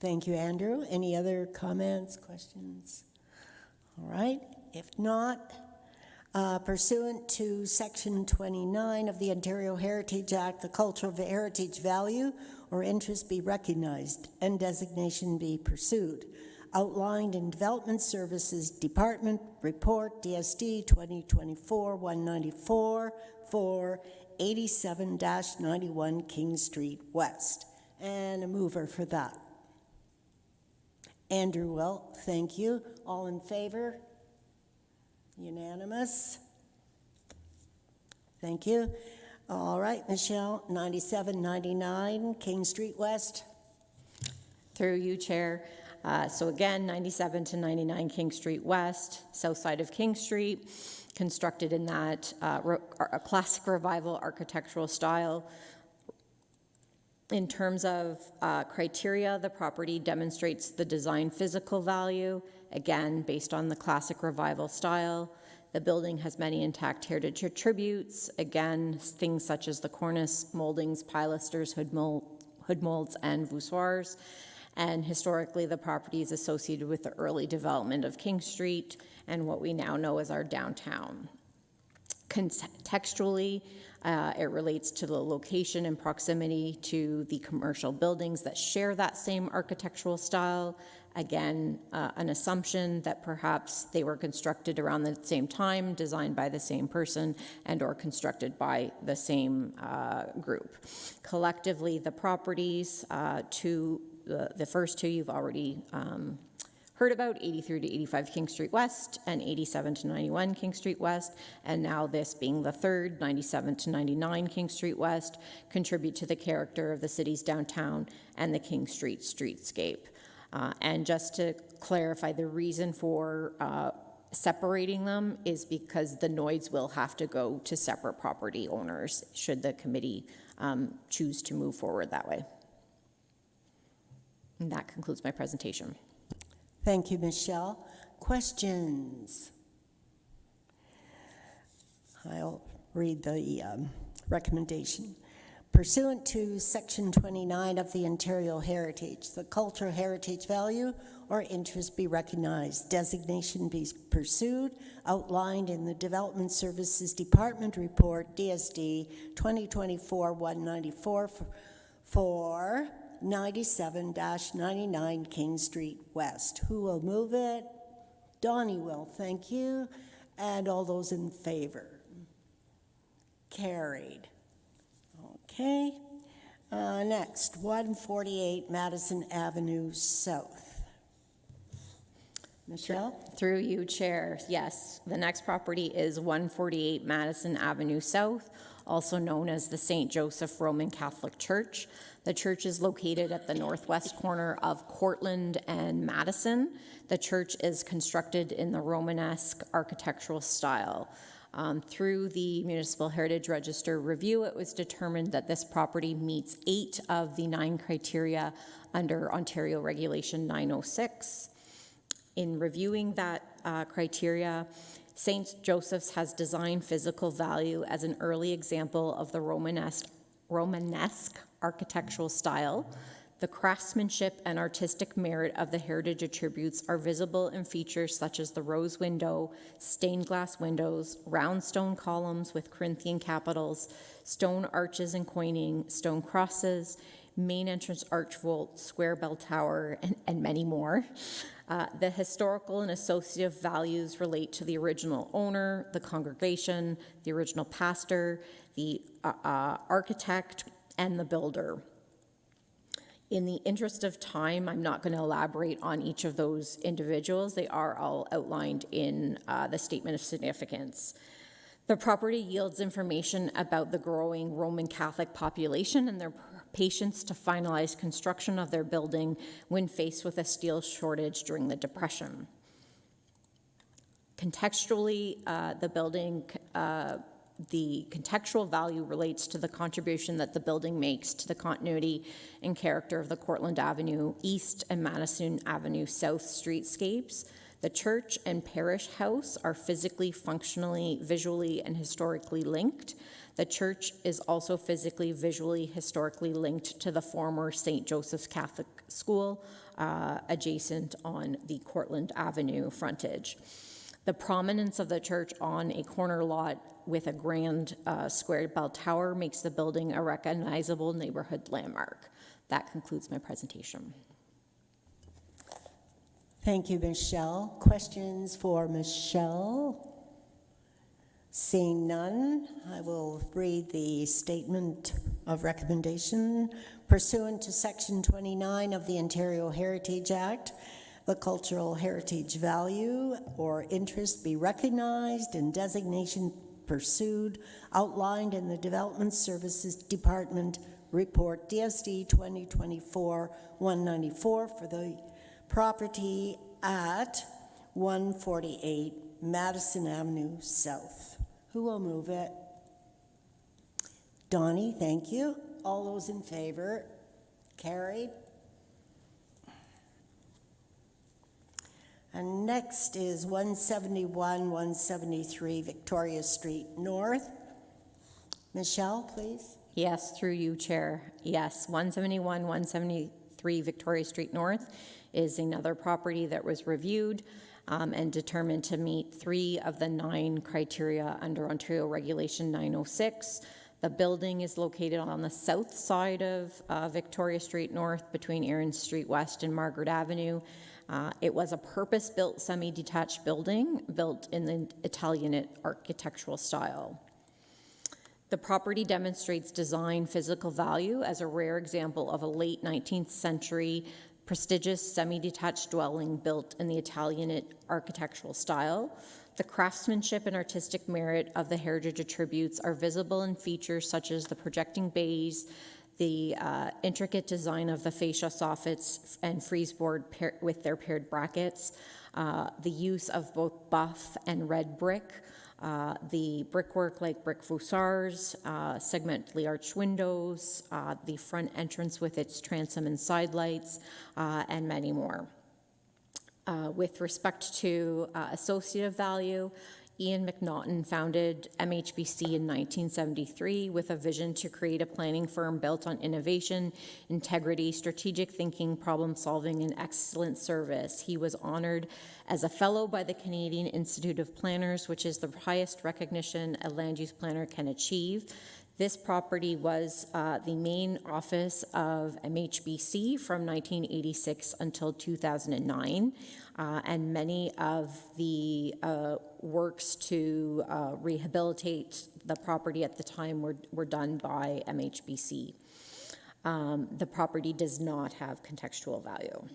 Thank you, Andrew. Any other comments, questions? All right. If not, pursuant to Section 29 of the Ontario Heritage Act, the cultural heritage value or interest be recognized and designation be pursued. Outlined in Development Services Department Report DSD 2024-194 for 87-91 King Street West. And a mover for that. Andrew Will, thank you. All in favor? Unanimous. Thank you. All right, Michelle, 97-99 King Street West. Through you, Chair. So again, 97 to 99 King Street West, south side of King Street, constructed in that a classic revival architectural style. In terms of criteria, the property demonstrates the design physical value, again, based on the classic revival style. The building has many intact heritage attributes, again, things such as the cornice, moldings, pilasters, hood molds, and voussoirs. And historically, the property is associated with the early development of King Street and what we now know as our downtown. Contextually, it relates to the location and proximity to the commercial buildings that share that same architectural style. Again, an assumption that perhaps they were constructed around the same time, designed by the same person, and or constructed by the same group. Collectively, the properties, the first 2 you've already heard about, 83 to 85 King Street West and 87 to 91 King Street West, and now this being the third, 97 to 99 King Street West, contribute to the character of the city's downtown and the King Street streetscape. And just to clarify, the reason for separating them is because the noise will have to go to separate property owners should the committee choose to move forward that way. And that concludes my presentation. Thank you, Michelle. Questions? I'll read the recommendation. Pursuant to Section 29 of the Ontario Heritage, the cultural heritage value or interest be recognized, designation be pursued, outlined in the Development Services Department Report, DSD 2024-194 for 97-99 King Street West. Who will move it? Donnie will, thank you. And all those in favor? Carried. Okay. Next, 148 Madison Avenue South. Michelle? Through you, Chair. Yes, the next property is 148 Madison Avenue South, also known as the St. Joseph Roman Catholic Church. The church is located at the northwest corner of Cortland and Madison. The church is constructed in the Romanesque architectural style. Through the Municipal Heritage Register review, it was determined that this property meets 8 of the 9 criteria under Ontario Regulation 906. In reviewing that criteria, St. Joseph's has design physical value as an early example of the Romanesque architectural style. The craftsmanship and artistic merit of the heritage attributes are visible in features such as the rose window, stained glass windows, round stone columns with Corinthian capitals, stone arches and coining, stone crosses, main entrance arch vault, square bell tower, and many more. The historical and associative values relate to the original owner, the congregation, the original pastor, the architect, and the builder. In the interest of time, I'm not going to elaborate on each of those individuals. They are all outlined in the Statement of Significance. The property yields information about the growing Roman Catholic population and their patience to finalize construction of their building when faced with a steel shortage during the Depression. Contextually, the contextual value relates to the contribution that the building makes to the continuity and character of the Cortland Avenue East and Madison Avenue South streetscapes. The church and parish house are physically, functionally, visually, and historically linked. The church is also physically, visually, historically linked to the former St. Joseph's Catholic School, adjacent on the Cortland Avenue frontage. The prominence of the church on a corner lot with a grand square bell tower makes the building a recognizable neighborhood landmark. That concludes my presentation. Thank you, Michelle. Questions for Michelle? Seeing none, I will read the statement of recommendation. Pursuant to Section 29 of the Ontario Heritage Act, the cultural heritage value or interest be recognized and designation pursued, outlined in the Development Services Department Report DSD 2024-194 for the property at 148 Madison Avenue South. Who will move it? Donnie, thank you. All those in favor? Carried. And next is 171-173 Victoria Street North. Michelle, please. Yes, through you, Chair. Yes, 171-173 Victoria Street North is another property that was reviewed and determined to meet 3 of the 9 criteria under Ontario Regulation 906. The building is located on the south side of Victoria Street North between Erin Street West and Margaret Avenue. It was a purpose-built semi-detached building built in the Italianate architectural style. The property demonstrates design physical value as a rare example of a late 19th century prestigious semi-detached dwelling built in the Italianate architectural style. The craftsmanship and artistic merit of the heritage attributes are visible in features such as the projecting bays, the intricate design of the fascia soffits and frieze board with their paired brackets, the use of both buff and red brick, the brickwork like brick vousards, segmentally arched windows, the front entrance with its transom and side lights, and many more. With respect to associative value, Ian McNaughton founded MHBC in 1973 with a vision to create a planning firm built on innovation, integrity, strategic thinking, problem solving, and excellent service. He was honored as a fellow by the Canadian Institute of Planners, which is the highest recognition a land use planner can achieve. This property was the main office of MHBC from 1986 until 2009, and many of the works to rehabilitate the property at the time were done by MHBC. The property does not have contextual value.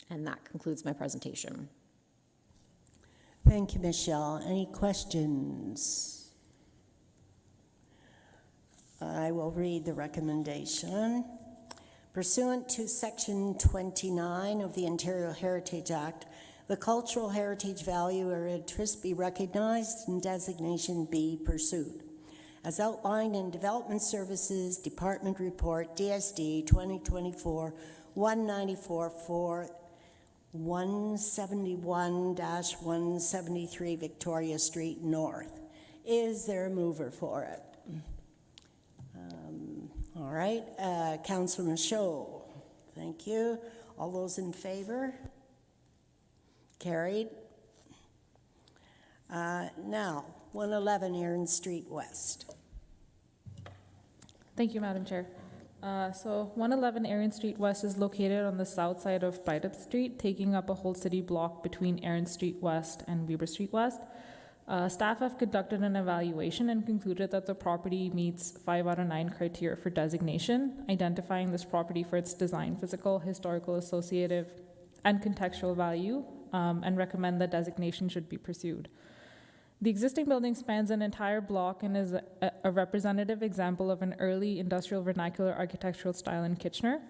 And that concludes my presentation. Thank you, Michelle. Any questions? I will read the recommendation. Pursuant to Section 29 of the Ontario Heritage Act, the cultural heritage value or interest be recognized and designation be pursued. As outlined in Development Services Department Report DSD 2024-194 for 171-173 Victoria Street North. Is there a mover for it? All right, Councillor Michaud, thank you. All those in favor? Carried. Now, 111 Erin Street West. Thank you, Madam Chair. So 111 Erin Street West is located on the south side of Brideup Street, taking up a whole city block between Erin Street West and Weber Street West. Staff have conducted an evaluation and concluded that the property meets 5 out of 9 criteria for designation, identifying this property for its design, physical, historical, associative, and contextual value, and recommend that designation should be pursued. The existing building spans an entire block and is a representative example of an early industrial vernacular architectural style in Kitchener.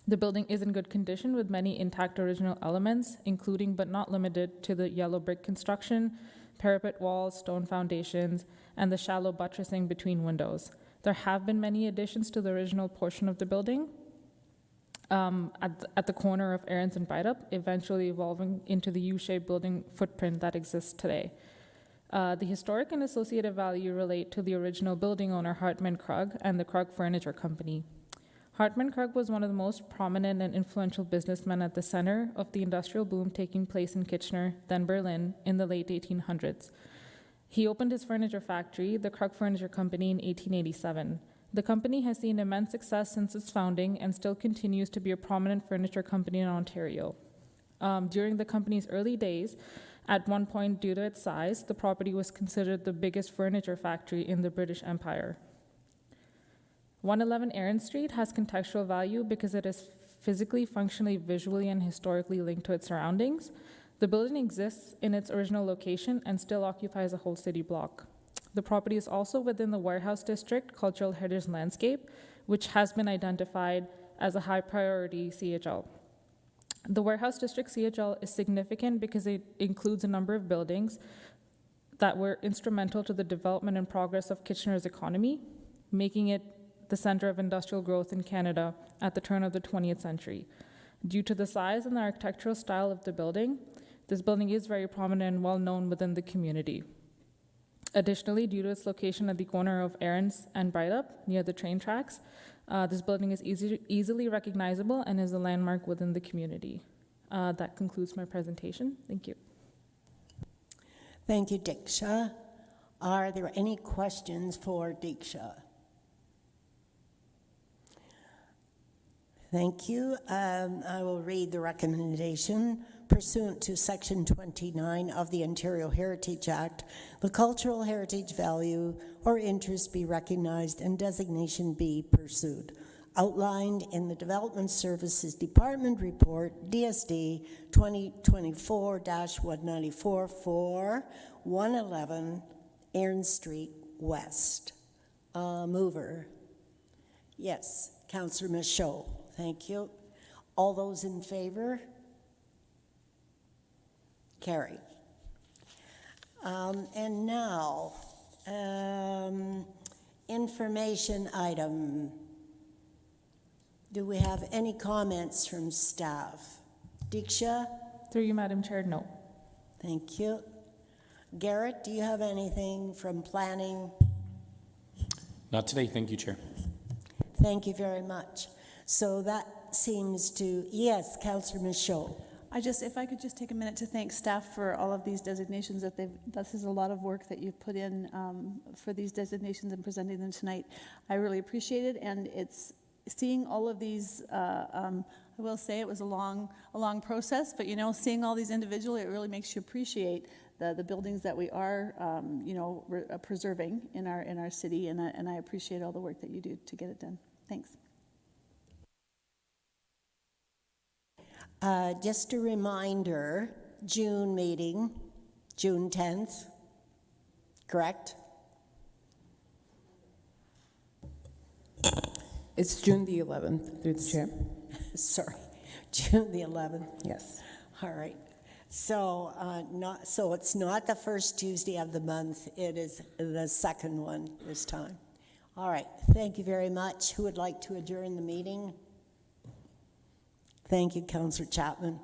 The building is in good condition with many intact original elements, including but not limited to the yellow brick construction, parapet walls, stone foundations, and the shallow buttressing between windows. There have been many additions to the original portion of the building at the corner of Erin's and Brideup, eventually evolving into the U-shaped building footprint that exists today. The historic and associative value relate to the original building owner, Hartman Krug, and the Krug Furniture Company. Hartman Krug was one of the most prominent and influential businessmen at the center of the industrial boom taking place in Kitchener, then Berlin, in the late 1800s. He opened his furniture factory, the Krug Furniture Company, in 1887. The company has seen immense success since its founding and still continues to be a prominent furniture company in Ontario. During the company's early days, at one point, due to its size, the property was considered the biggest furniture factory in the British Empire. 111 Erin Street has contextual value because it is physically, functionally, visually, and historically linked to its surroundings. The building exists in its original location and still occupies a whole city block. The property is also within the Warehouse District Cultural Heritage Landscape, which has been identified as a high priority CHL. The Warehouse District CHL is significant because it includes a number of buildings that were instrumental to the development and progress of Kitchener's economy, making it the center of industrial growth in Canada at the turn of the 20th century. Due to the size and the architectural style of the building, this building is very prominent and well known within the community. Additionally, due to its location at the corner of Erin's and Brideup, near the train tracks, this building is easily recognizable and is a landmark within the community. That concludes my presentation. Thank you. Thank you, Diksha. Are there any questions for Diksha? Thank you. I will read the recommendation. Pursuant to Section 29 of the Ontario Heritage Act, the cultural heritage value or interest be recognized and designation be pursued. Outlined in the Development Services Department Report, DSD 2024-194 for 111 Erin Street West. Mover. Yes, Councillor Michaud. Thank you. All those in favor? Carried. And now, information item. Do we have any comments from staff? Diksha? Through you, Madam Chair, no. Thank you. Garrett, do you have anything from planning? Not today, thank you, Chair. Thank you very much. So that seems to, yes, Councillor Michaud. If I could just take a minute to thank staff for all of these designations that this is a lot of work that you've put in for these designations and presenting them tonight. I really appreciate it, and it's seeing all of these, I will say it was a long process, but seeing all these individually, it really makes you appreciate the buildings that we are, preserving in our city, and I appreciate all the work that you do to get it done. Thanks. Just a reminder, June meeting, June 10th, correct? It's June the 11th, through the chair. Sorry, June the 11th. Yes. All right. So, so it's not the first Tuesday of the month, it is the second one this time. All right, thank you very much. Who would like to adjourn the meeting? Thank you, Councillor Chapman.